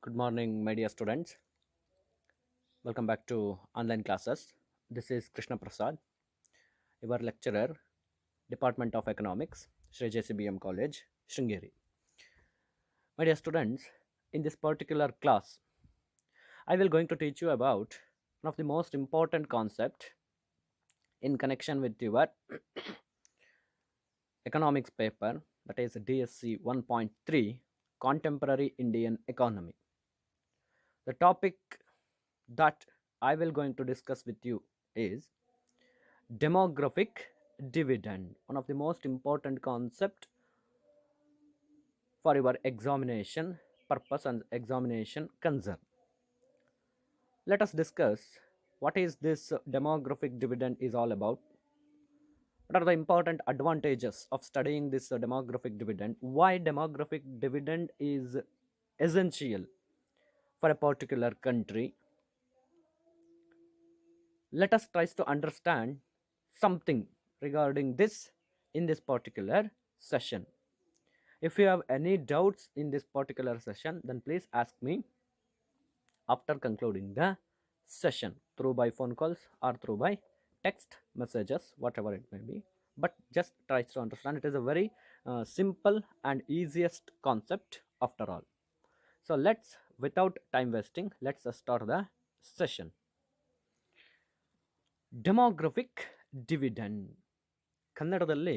Good morning, my dear students. Welcome back to online classes. This is Krishna Prasad, your lecturer, Department of Economics, Sri JCBM College, Sringeri. My dear students, in this particular class, I will going to teach you about one of the most important concept in connection with your economics paper, that is DSC 1.3, Contemporary Indian Economy. The topic that I will going to discuss with you is demographic dividend, one of the most important concept for your examination purpose and examination concern. Let us discuss what is this demographic dividend is all about. What are the important advantages of studying this demographic dividend? Why demographic dividend is essential for a particular country? Let us try to understand something regarding this in this particular session. If you have any doubts in this particular session, then please ask me after concluding the session through by phone calls or through by text messages, whatever it may be. But just try to understand. It is a very simple and easiest concept after all. So let's, without time wasting, let's start the session. Demographic dividend, ಕನ್ನಡದಲ್ಲಿ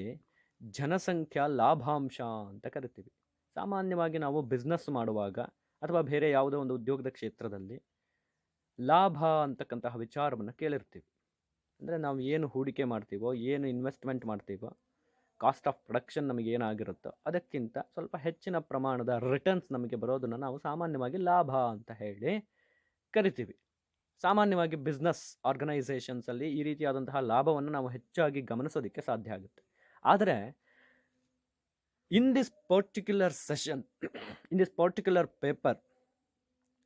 ಜನಸಂಖ್ಯಾ ಲಾಭಾಂಶ ಅಂತ ಕರಿತೀವಿ. ಸಾಮಾನ್ಯವಾಗಿ ನಾವು business ಮಾಡುವಾಗ ಅಥವಾ ಬೇರೆ ಯಾವುದೋ ಒಂದು ಉದ್ಯೋಗದ ಕ್ಷೇತ್ರದಲ್ಲಿ ಲಾಭ ಅಂತಕ್ಕಂತಹ ವಿಚಾರವನ್ನು ಕೇಳಿರ್ತೀವಿ. ಅಂದರೆ ನಾವು ಏನು ಹೂಡಿಕೆ ಮಾಡ್ತೀವೋ, ಏನು ಇನ್ವೆಸ್ಟ್ಮೆಂಟ್ ಮಾಡ್ತೀವೋ, ಕಾಸ್ಟ್ ಆಫ್ ಪ್ರೊಡಕ್ಷನ್ ನಮಗೆ ಏನಾಗಿರುತ್ತೋ ಅದಕ್ಕಿಂತ ಸ್ವಲ್ಪ ಹೆಚ್ಚಿನ ಪ್ರಮಾಣದ ರಿಟರ್ನ್ಸ್ ನಮಗೆ ಬರೋದನ್ನು ನಾವು ಸಾಮಾನ್ಯವಾಗಿ ಲಾಭ ಅಂತ ಹೇಳಿ ಕರಿತೀವಿ. ಸಾಮಾನ್ಯವಾಗಿ ಬಿಸ್ನೆಸ್ ಆರ್ಗನೈಸೇಷನ್ಸಲ್ಲಿ ಈ ರೀತಿಯಾದಂತಹ ಲಾಭವನ್ನು ನಾವು ಹೆಚ್ಚಾಗಿ ಗಮನಿಸೋದಕ್ಕೆ ಸಾಧ್ಯ ಆಗುತ್ತೆ. ಆದರೆ in this particular session, in this particular paper,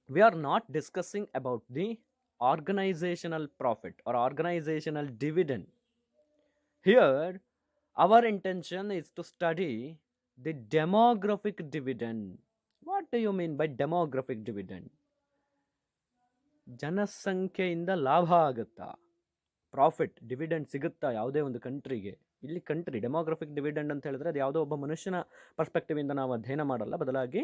we are not discussing about the organizational profit or organizational dividend. Here our intention is to study the demographic dividend. What do you mean by demographic dividend? ಜನಸಂಖ್ಯೆಯಿಂದ ಲಾಭ ಆಗುತ್ತಾ, profit dividend ಸಿಗುತ್ತಾ ಯಾವುದೇ ಒಂದು ಕಂಟ್ರಿಗೆ? ಇಲ್ಲಿ country demographic dividend ಅಂತ ಹೇಳಿದ್ರೆ ಅದು ಯಾವುದೋ ಒಬ್ಬ ಮನುಷ್ಯನ ಪರ್ಸ್ಪೆಕ್ಟಿವ್ ಇಂದ ನಾವು ಅಧ್ಯಯನ ಮಾಡಲ್ಲ, ಬದಲಾಗಿ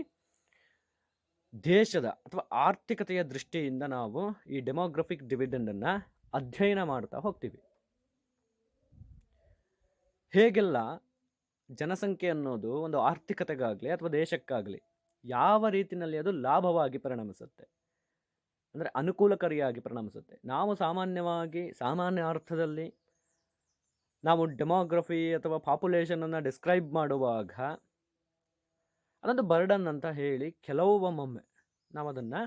ದೇಶದ ಅಥವಾ ಆರ್ಥಿಕತೆಯ ದೃಷ್ಟಿಯಿಂದ ನಾವು ಈ ಡೆಮೋಗ್ರಫಿಕ್ ಡಿವಿಡೆಂಡ್ ಅನ್ನ ಅಧ್ಯಯನ ಮಾಡ್ತಾ ಹೋಗ್ತೀವಿ. ಹೇಗೆಲ್ಲ ಜನಸಂಖ್ಯೆ ಅನ್ನೋದು ಒಂದು ಆರ್ಥಿಕತೆಗಾಗಲಿ ಅಥವಾ ದೇಶಕ್ಕಾಗಲಿ ಯಾವ ರೀತಿಯಲ್ಲಿ ಅದು ಲಾಭವಾಗಿ ಪರಿಣಮಿಸುತ್ತೆ, ಅಂದರೆ ಅನುಕೂಲಕಾರಿಯಾಗಿ ಪರಿಣಮಿಸುತ್ತೆ. ನಾವು ಸಾಮಾನ್ಯವಾಗಿ ಸಾಮಾನ್ಯ ಅರ್ಥದಲ್ಲಿ ನಾವು ಡೆಮೋಗ್ರಫಿ ಅಥವಾ ಪಾಪ್ಯುಲೇಷನನ್ನು ಡಿಸ್ಕ್ರೈಬ್ ಮಾಡುವಾಗ ಅದೊಂದು ಬರ್ಡನ್ ಅಂತ ಹೇಳಿ ಕೆಲವೊಮ್ಮೆ ನಾವು ಅದನ್ನು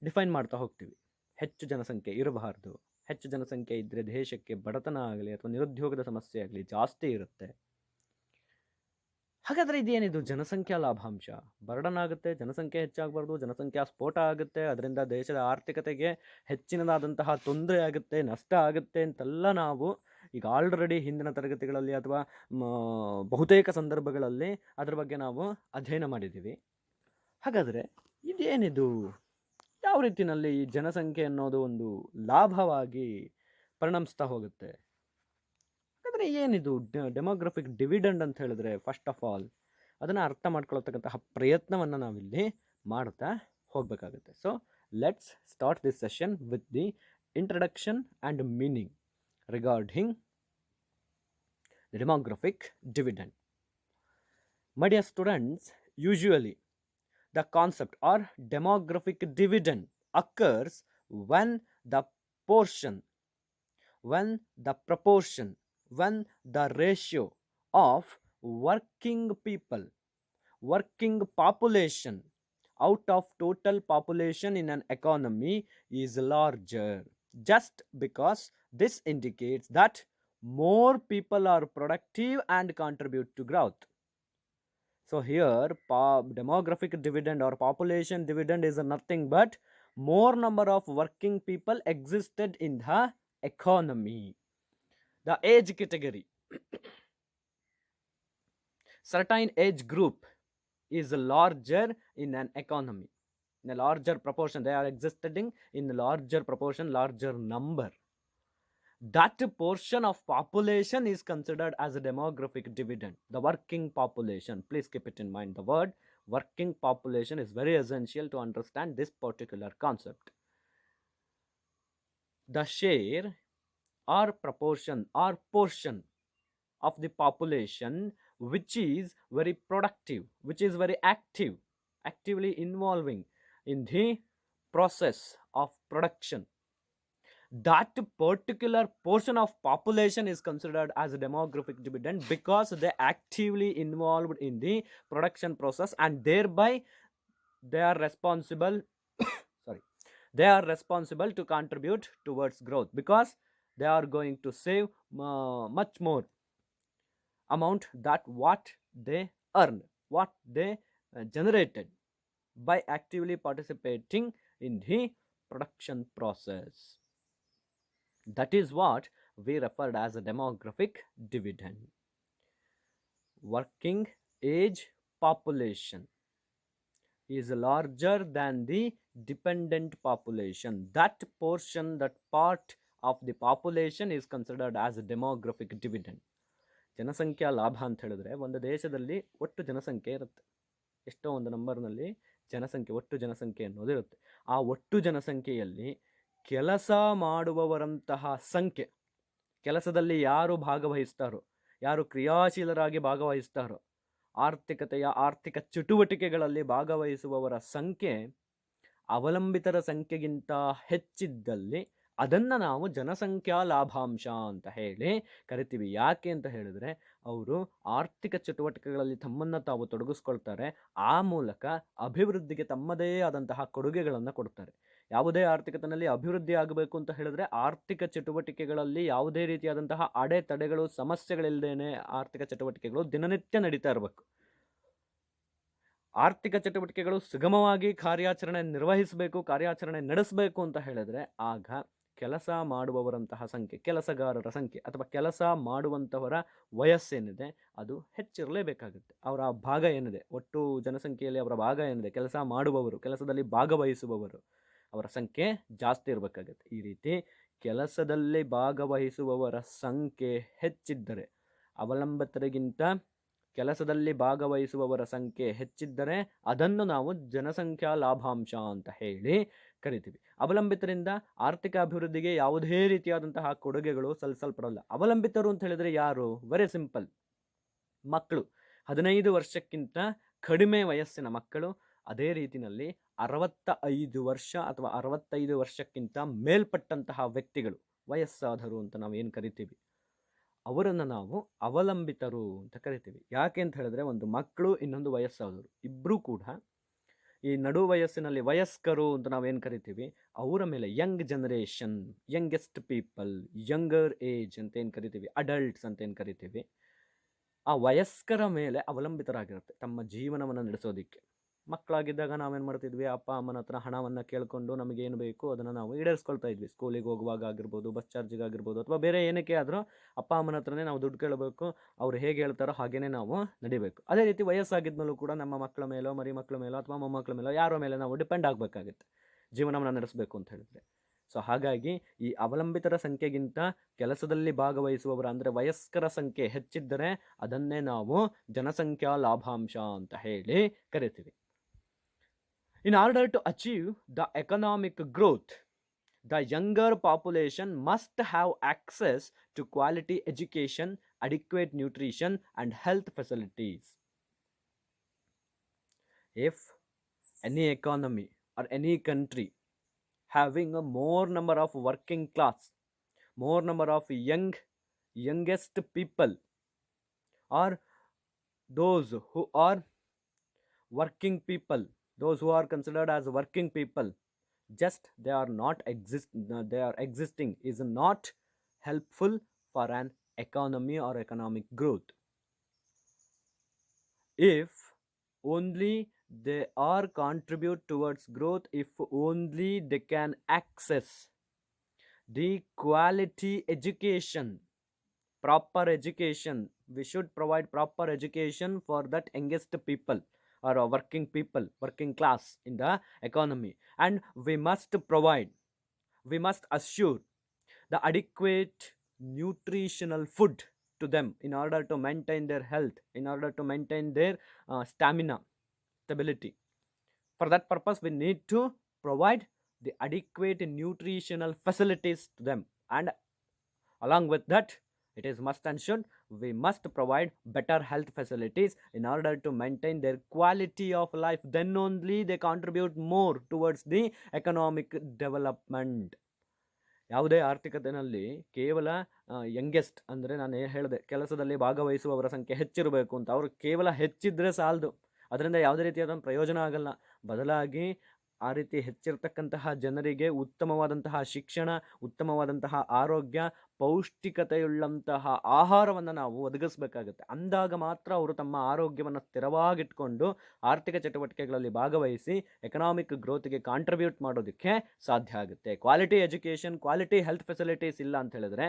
ಡಿಫೈನ್ ಮಾಡ್ತಾ ಹೋಗ್ತೀವಿ. ಹೆಚ್ಚು ಜನಸಂಖ್ಯೆ ಇರಬಾರ್ದು, ಹೆಚ್ಚು ಜನಸಂಖ್ಯೆ ಇದ್ದರೆ ದೇಶಕ್ಕೆ ಬಡತನ ಆಗಲಿ ಅಥವಾ ನಿರುದ್ಯೋಗದ ಸಮಸ್ಯೆ ಆಗಲಿ ಜಾಸ್ತಿ ಇರುತ್ತೆ. ಹಾಗಾದರೆ ಇದೇನಿದು ಜನಸಂಖ್ಯಾ ಲಾಭಾಂಶ? ಬರ್ಡನ್ ಆಗುತ್ತೆ, ಜನಸಂಖ್ಯೆ ಹೆಚ್ಚಾಗಬಾರ್ದು, ಜನಸಂಖ್ಯಾ ಸ್ಫೋಟ ಆಗುತ್ತೆ, ಅದರಿಂದ ದೇಶದ ಆರ್ಥಿಕತೆಗೆ ಹೆಚ್ಚಿನದಾದಂತಹ ತೊಂದರೆ ಆಗುತ್ತೆ, ನಷ್ಟ ಆಗುತ್ತೆ ಅಂತೆಲ್ಲ ನಾವು ಈಗ ಆಲ್ರೆಡಿ ಹಿಂದಿನ ತರಗತಿಗಳಲ್ಲಿ ಅಥವಾ ಬಹುತೇಕ ಸಂದರ್ಭಗಳಲ್ಲಿ ಅದರ ಬಗ್ಗೆ ನಾವು ಅಧ್ಯಯನ ಮಾಡಿದ್ದೀವಿ. ಹಾಗಾದರೆ ಇದೇನಿದು? ಯಾವ ರೀತಿಯಲ್ಲಿ ಈ ಜನಸಂಖ್ಯೆ ಅನ್ನೋದು ಒಂದು ಲಾಭವಾಗಿ ಪರಿಣಮಿಸ್ತಾ ಹೋಗುತ್ತೆ? ಹಾಗಾದರೆ ಏನಿದು ಡೆಮೋಗ್ರಫಿಕ್ ಡಿವಿಡೆಂಡ್ ಅಂತ ಹೇಳಿದ್ರೆ, ಫಸ್ಟ್ ಆಫ್ ಆಲ್ ಅದನ್ನು ಅರ್ಥ ಮಾಡ್ಕೊಳ್ತಕ್ಕಂತಹ ಪ್ರಯತ್ನವನ್ನು ನಾವಿಲ್ಲಿ ಮಾಡ್ತಾ ಹೋಗಬೇಕಾಗುತ್ತೆ. So let's start this session with the introduction and meaning regarding the demographic dividend. My dear students, usually the concept or demographic dividend occurs when the portion, when the proportion, when the ratio of working people, working population out of total population in an economy is larger, just because this indicates that more people are productive and contribute to growth. So here demographic dividend or population dividend is nothing but more number of working people existed in the economy. The age category, certain age group is larger in an economy. in a larger proportion, they are existing in a larger proportion, larger number. That portion of population is considered as a demographic dividend. The working population, please keep it in mind, the word working population is very essential to understand this particular concept. The share or proportion or portion of the population which is very productive, which is very active, actively involving in the process of production, that particular portion of population is considered as a demographic dividend because they actively involved in the production process, and thereby they are responsible sorry, they are responsible to contribute towards growth, because they are going to save much more amount that what they earned, what they generated by actively participating in the production process. That is what we referred as a demographic dividend. Working age population is larger than the dependent population. That portion, that part of the population is considered as a demographic dividend. ಜನಸಂಖ್ಯಾ ಲಾಭ ಅಂತ ಹೇಳಿದ್ರೆ, ಒಂದು ದೇಶದಲ್ಲಿ ಒಟ್ಟು ಜನಸಂಖ್ಯೆ ಇರುತ್ತೆ, ಎಷ್ಟೋ ಒಂದು ನಂಬರ್ನಲ್ಲಿ ಜನಸಂಖ್ಯೆ, ಒಟ್ಟು ಜನಸಂಖ್ಯೆ ಅನ್ನೋದಿರುತ್ತೆ. ಆ ಒಟ್ಟು ಜನಸಂಖ್ಯೆಯಲ್ಲಿ ಕೆಲಸ ಮಾಡುವವರಂತಹ ಸಂಖ್ಯೆ, ಕೆಲಸದಲ್ಲಿ ಯಾರು ಭಾಗವಹಿಸ್ತಾರೋ, ಯಾರು ಕ್ರಿಯಾಶೀಲರಾಗಿ ಭಾಗವಹಿಸ್ತಾರೋ, ಆರ್ಥಿಕ ಚಟುವಟಿಕೆಗಳಲ್ಲಿ ಭಾಗವಹಿಸುವವರ ಸಂಖ್ಯೆ ಅವಲಂಬಿತರ ಸಂಖ್ಯೆಗಿಂತ ಹೆಚ್ಚಿದ್ದಲ್ಲಿ ಅದನ್ನು ನಾವು ಜನಸಂಖ್ಯಾ ಲಾಭಾಂಶ ಅಂತ ಹೇಳಿ ಕರಿತೀವಿ. ಯಾಕೆ ಅಂತ ಹೇಳಿದ್ರೆ, ಅವರು ಆರ್ಥಿಕ ಚಟುವಟಿಕೆಗಳಲ್ಲಿ ತಮ್ಮನ್ನು ತಾವು ತೊಡಗಿಸ್ಕೊಳ್ತಾರೆ, ಆ ಮೂಲಕ ಅಭಿವೃದ್ಧಿಗೆ ತಮ್ಮದೇ ಆದಂತಹ ಕೊಡುಗೆಗಳನ್ನು ಕೊಡ್ತಾರೆ. ಯಾವುದೇ ಆರ್ಥಿಕತೆಯಲ್ಲಿ ಅಭಿವೃದ್ಧಿ ಆಗಬೇಕು ಅಂತ ಹೇಳಿದ್ರೆ, ಆರ್ಥಿಕ ಚಟುವಟಿಕೆಗಳಲ್ಲಿ ಯಾವುದೇ ರೀತಿಯಾದಂತಹ ಅಡೆತಡೆಗಳು, ಸಮಸ್ಯೆಗಳಿಲ್ಲದೇನೆ ಆರ್ಥಿಕ ಚಟುವಟಿಕೆಗಳು ದಿನನಿತ್ಯ ನಡೀತಾ ಇರಬೇಕು. ಆರ್ಥಿಕ ಚಟುವಟಿಕೆಗಳು ಸುಗಮವಾಗಿ ಕಾರ್ಯಾಚರಣೆ ನಿರ್ವಹಿಸಬೇಕು, ಕಾರ್ಯಾಚರಣೆ ನಡೆಸಬೇಕು ಅಂತ ಹೇಳಿದ್ರೆ, ಆಗ ಕೆಲಸ ಮಾಡುವವರಂತಹ ಸಂಖ್ಯೆ, ಕೆಲಸಗಾರರ ಸಂಖ್ಯೆ ಅಥವಾ ಕೆಲಸ ಮಾಡುವಂಥವರ ವಯಸ್ಸೇನಿದೆ ಅದು ಹೆಚ್ಚಿರಲೇಬೇಕಾಗುತ್ತೆ. ಅವರ ಭಾಗ ಏನಿದೆ, ಒಟ್ಟು ಜನಸಂಖ್ಯೆಯಲ್ಲಿ ಅವರ ಭಾಗ ಏನಿದೆ, ಕೆಲಸ ಮಾಡುವವರು, ಕೆಲಸದಲ್ಲಿ ಭಾಗವಹಿಸುವವರು, ಅವರ ಸಂಖ್ಯೆ ಜಾಸ್ತಿ ಇರಬೇಕಾಗುತ್ತೆ. ಈ ರೀತಿ ಕೆಲಸದಲ್ಲಿ ಭಾಗವಹಿಸುವವರ ಸಂಖ್ಯೆ ಹೆಚ್ಚಿದ್ದರೆ, ಅವಲಂಬಿತರಿಗಿಂತ ಕೆಲಸದಲ್ಲಿ ಭಾಗವಹಿಸುವವರ ಸಂಖ್ಯೆ ಹೆಚ್ಚಿದ್ದರೆ ಅದನ್ನು ನಾವು ಜನಸಂಖ್ಯಾ ಲಾಭಾಂಶ ಅಂತ ಹೇಳಿ ಕರಿತೀವಿ. ಅವಲಂಬಿತರಿಂದ ಆರ್ಥಿಕ ಅಭಿವೃದ್ಧಿಗೆ ಯಾವುದೇ ರೀತಿಯಾದಂತಹ ಕೊಡುಗೆಗಳು ಸಲ್ಲಿಸಲ್ಪಡಲ್ಲ. ಅವಲಂಬಿತರು ಅಂತ ಹೇಳಿದ್ರೆ ಯಾರು? ವೆರಿ ಸಿಂಪಲ್, ಮಕ್ಕಳು, 15 ವರ್ಷಕ್ಕಿಂತ ಕಡಿಮೆ ವಯಸ್ಸಿನ ಮಕ್ಕಳು, ಅದೇ ರೀತಿಯಲ್ಲಿ 65 ವರ್ಷ ಅಥವಾ 65 ವರ್ಷಕ್ಕಿಂತ ಮೇಲ್ಪಟ್ಟಂತಹ ವ್ಯಕ್ತಿಗಳು, ವಯಸ್ಸಾದರು ಅಂತ ನಾವು ಏನು ಕರಿತೀವಿ, ಅವರನ್ನು ನಾವು ಅವಲಂಬಿತರು ಅಂತ ಕರಿತೀವಿ. ಯಾಕೆ ಅಂತ ಹೇಳಿದ್ರೆ, ಒಂದು ಮಕ್ಕಳು, ಇನ್ನೊಂದು ವಯಸ್ಸಾದವರು, ಇಬ್ಬರೂ ಕೂಡ ಈ ನಡು ವಯಸ್ಸಿನಲ್ಲಿ ವಯಸ್ಕರು ಅಂತ ನಾವೇನು ಕರಿತೀವಿ, ಅವರ ಮೇಲೆ Young generation, youngest people, younger age ಅಂತ ಏನು ಕರಿತೀವಿ, ಅಡಲ್ಟ್ಸ್ ಅಂತ ಏನು ಕರಿತೀವಿ, ಆ ವಯಸ್ಕರ ಮೇಲೆ ಅವಲಂಬಿತರಾಗಿರುತ್ತೆ ತಮ್ಮ ಜೀವನವನ್ನು ನಡೆಸೋದಿಕ್ಕೆ. ಮಕ್ಕಳಾಗಿದ್ದಾಗ ನಾವೇನು ಮಾಡ್ತಿದ್ವಿ, ಅಪ್ಪ ಅಮ್ಮನ ಹತ್ರ ಹಣವನ್ನು ಕೇಳಿಕೊಂಡು ನಮಗೇನು ಬೇಕು ಅದನ್ನು ನಾವು ಈಡೇರಿಸ್ಕೊಳ್ತಾ ಇದ್ವಿ. ಸ್ಕೂಲಿಗೆ ಹೋಗುವಾಗ ಆಗಿರ್ಬೋದು, ಬಸ್ ಚಾರ್ಜಿಗಾಗಿರ್ಬೋದು, ಅಥವಾ ಬೇರೆ ಏನಕ್ಕೆ ಆದರೂ ಅಪ್ಪ ಅಮ್ಮನ ಹತ್ರನೇ ನಾವು ದುಡ್ಡು ಕೇಳಬೇಕು, ಅವ್ರು ಹೇಗೆ ಹೇಳ್ತಾರೋ ಹಾಗೇ ನಾವು ನಡಿಬೇಕು. ಅದೇ ರೀತಿ ವಯಸ್ಸಾಗಿದ್ಮೇಲೂ ಕೂಡ ನಮ್ಮ ಮಕ್ಕಳ ಮೇಲೋ, ಮರಿ ಮಕ್ಕಳ ಮೇಲೋ ಅಥವಾ ಮೊಮ್ಮಕ್ಕಳ ಮೇಲೋ ಯಾರೋ ಮೇಲೆ ನಾವು ಡಿಪೆಂಡ್ ಆಗಬೇಕಾಗುತ್ತೆ ಜೀವನವನ್ನು ನಡೆಸಬೇಕು ಅಂತ ಹೇಳಿದ್ರೆ. ಸೊ ಹಾಗಾಗಿ ಈ ಅವಲಂಬಿತರ ಸಂಖ್ಯೆಗಿಂತ ಕೆಲಸದಲ್ಲಿ ಭಾಗವಹಿಸುವವರ ಅಂದರೆ ವಯಸ್ಕರ ಸಂಖ್ಯೆ ಹೆಚ್ಚಿದ್ದರೆ ಅದನ್ನೇ ನಾವು ಜನಸಂಖ್ಯಾ ಲಾಭಾಂಶ ಅಂತ ಹೇಳಿ ಕರಿತೀವಿ. In order to achieve the economic growth, the younger population must have access to quality education, adequate nutrition, and health facilities. If any economy or any country having a more number of working class, more number of youngest people, or those who are working people, those who are considered as working people, just they are existing is not helpful for an economy or economic growth. If only they are contribute towards growth, if only they can access the quality education, proper education, we should provide proper education for that youngest people or working people, working class in the economy. And we must assure the adequate nutritional food to them in order to maintain their health, in order to maintain their stamina, stability. For that purpose, we need to provide the adequate nutritional facilities to them. And along with that, it is must and should, we must provide better health facilities in order to maintain their quality of life. Then only they contribute more towards the economic development. ಯಾವುದೇ ಆರ್ಥಿಕತೆಯಲ್ಲಿ ಕೇವಲ youngest ಅಂದರೆ ನಾನು ಹೇಳಿದೆ ಕೆಲಸದಲ್ಲಿ ಭಾಗವಹಿಸುವವರ ಸಂಖ್ಯೆ ಹೆಚ್ಚಿರಬೇಕು ಅಂತ. ಅವರು ಕೇವಲ ಹೆಚ್ಚಿದ್ರೆ ಸಾಲದು, ಅದರಿಂದ ಯಾವುದೇ ರೀತಿಯಾದ ಪ್ರಯೋಜನ ಆಗಲ್ಲ. ಬದಲಾಗಿ ಆ ರೀತಿ ಹೆಚ್ಚಿರ್ತಕ್ಕಂತಹ ಜನರಿಗೆ ಉತ್ತಮವಾದಂತಹ ಶಿಕ್ಷಣ, ಉತ್ತಮವಾದಂತಹ ಆರೋಗ್ಯ, ಪೌಷ್ಟಿಕತೆಯುಳ್ಳಂತಹ ಆಹಾರವನ್ನು ನಾವು ಒದಗಿಸ್ಬೇಕಾಗುತ್ತೆ. ಅಂದಾಗ ಮಾತ್ರ ಅವರು ತಮ್ಮ ಆರೋಗ್ಯವನ್ನು ಸ್ಥಿರವಾಗಿಟ್ಕೊಂಡು ಆರ್ಥಿಕ ಚಟುವಟಿಕೆಗಳಲ್ಲಿ ಭಾಗವಹಿಸಿ ಎಕನಾಮಿಕ್ ಗ್ರೋತ್ಗೆ ಕಾಂಟ್ರಿಬ್ಯೂಟ್ ಮಾಡೋದಕ್ಕೆ ಸಾಧ್ಯ ಆಗುತ್ತೆ. Quality education, quality health facilities ಇಲ್ಲ ಅಂತ ಹೇಳಿದ್ರೆ,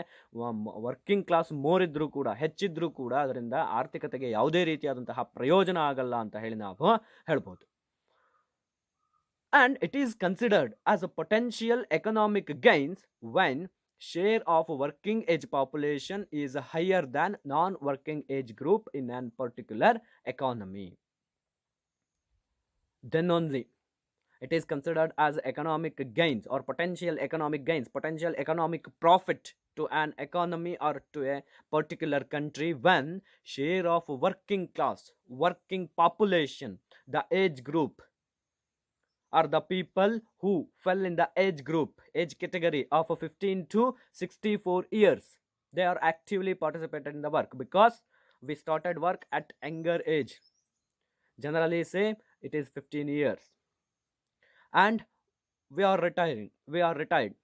ವರ್ಕಿಂಗ್ ಕ್ಲಾಸ್ ಮೋರ್ ಇದ್ರೂ ಕೂಡ, ಹೆಚ್ಚಿದ್ರೂ ಕೂಡ ಅದರಿಂದ ಆರ್ಥಿಕತೆಗೆ ಯಾವುದೇ ರೀತಿಯಾದಂತಹ ಪ್ರಯೋಜನ ಆಗಲ್ಲ ಅಂತ ಹೇಳಿ ನಾವು ಹೇಳ್ಬೋದು. And it is considered as a potential economic gains when share of working age population is higher than non-working age group in an particular economy. Then only it is considered as economic gains or potential economic gains, potential economic profit to an economy or to a particular country when share of working class, working population, the age group, are the people who fell in the age category of 15 to 64 years. They are actively participated in the work because we started work at younger age. Generally say it is 15 years. And we are retired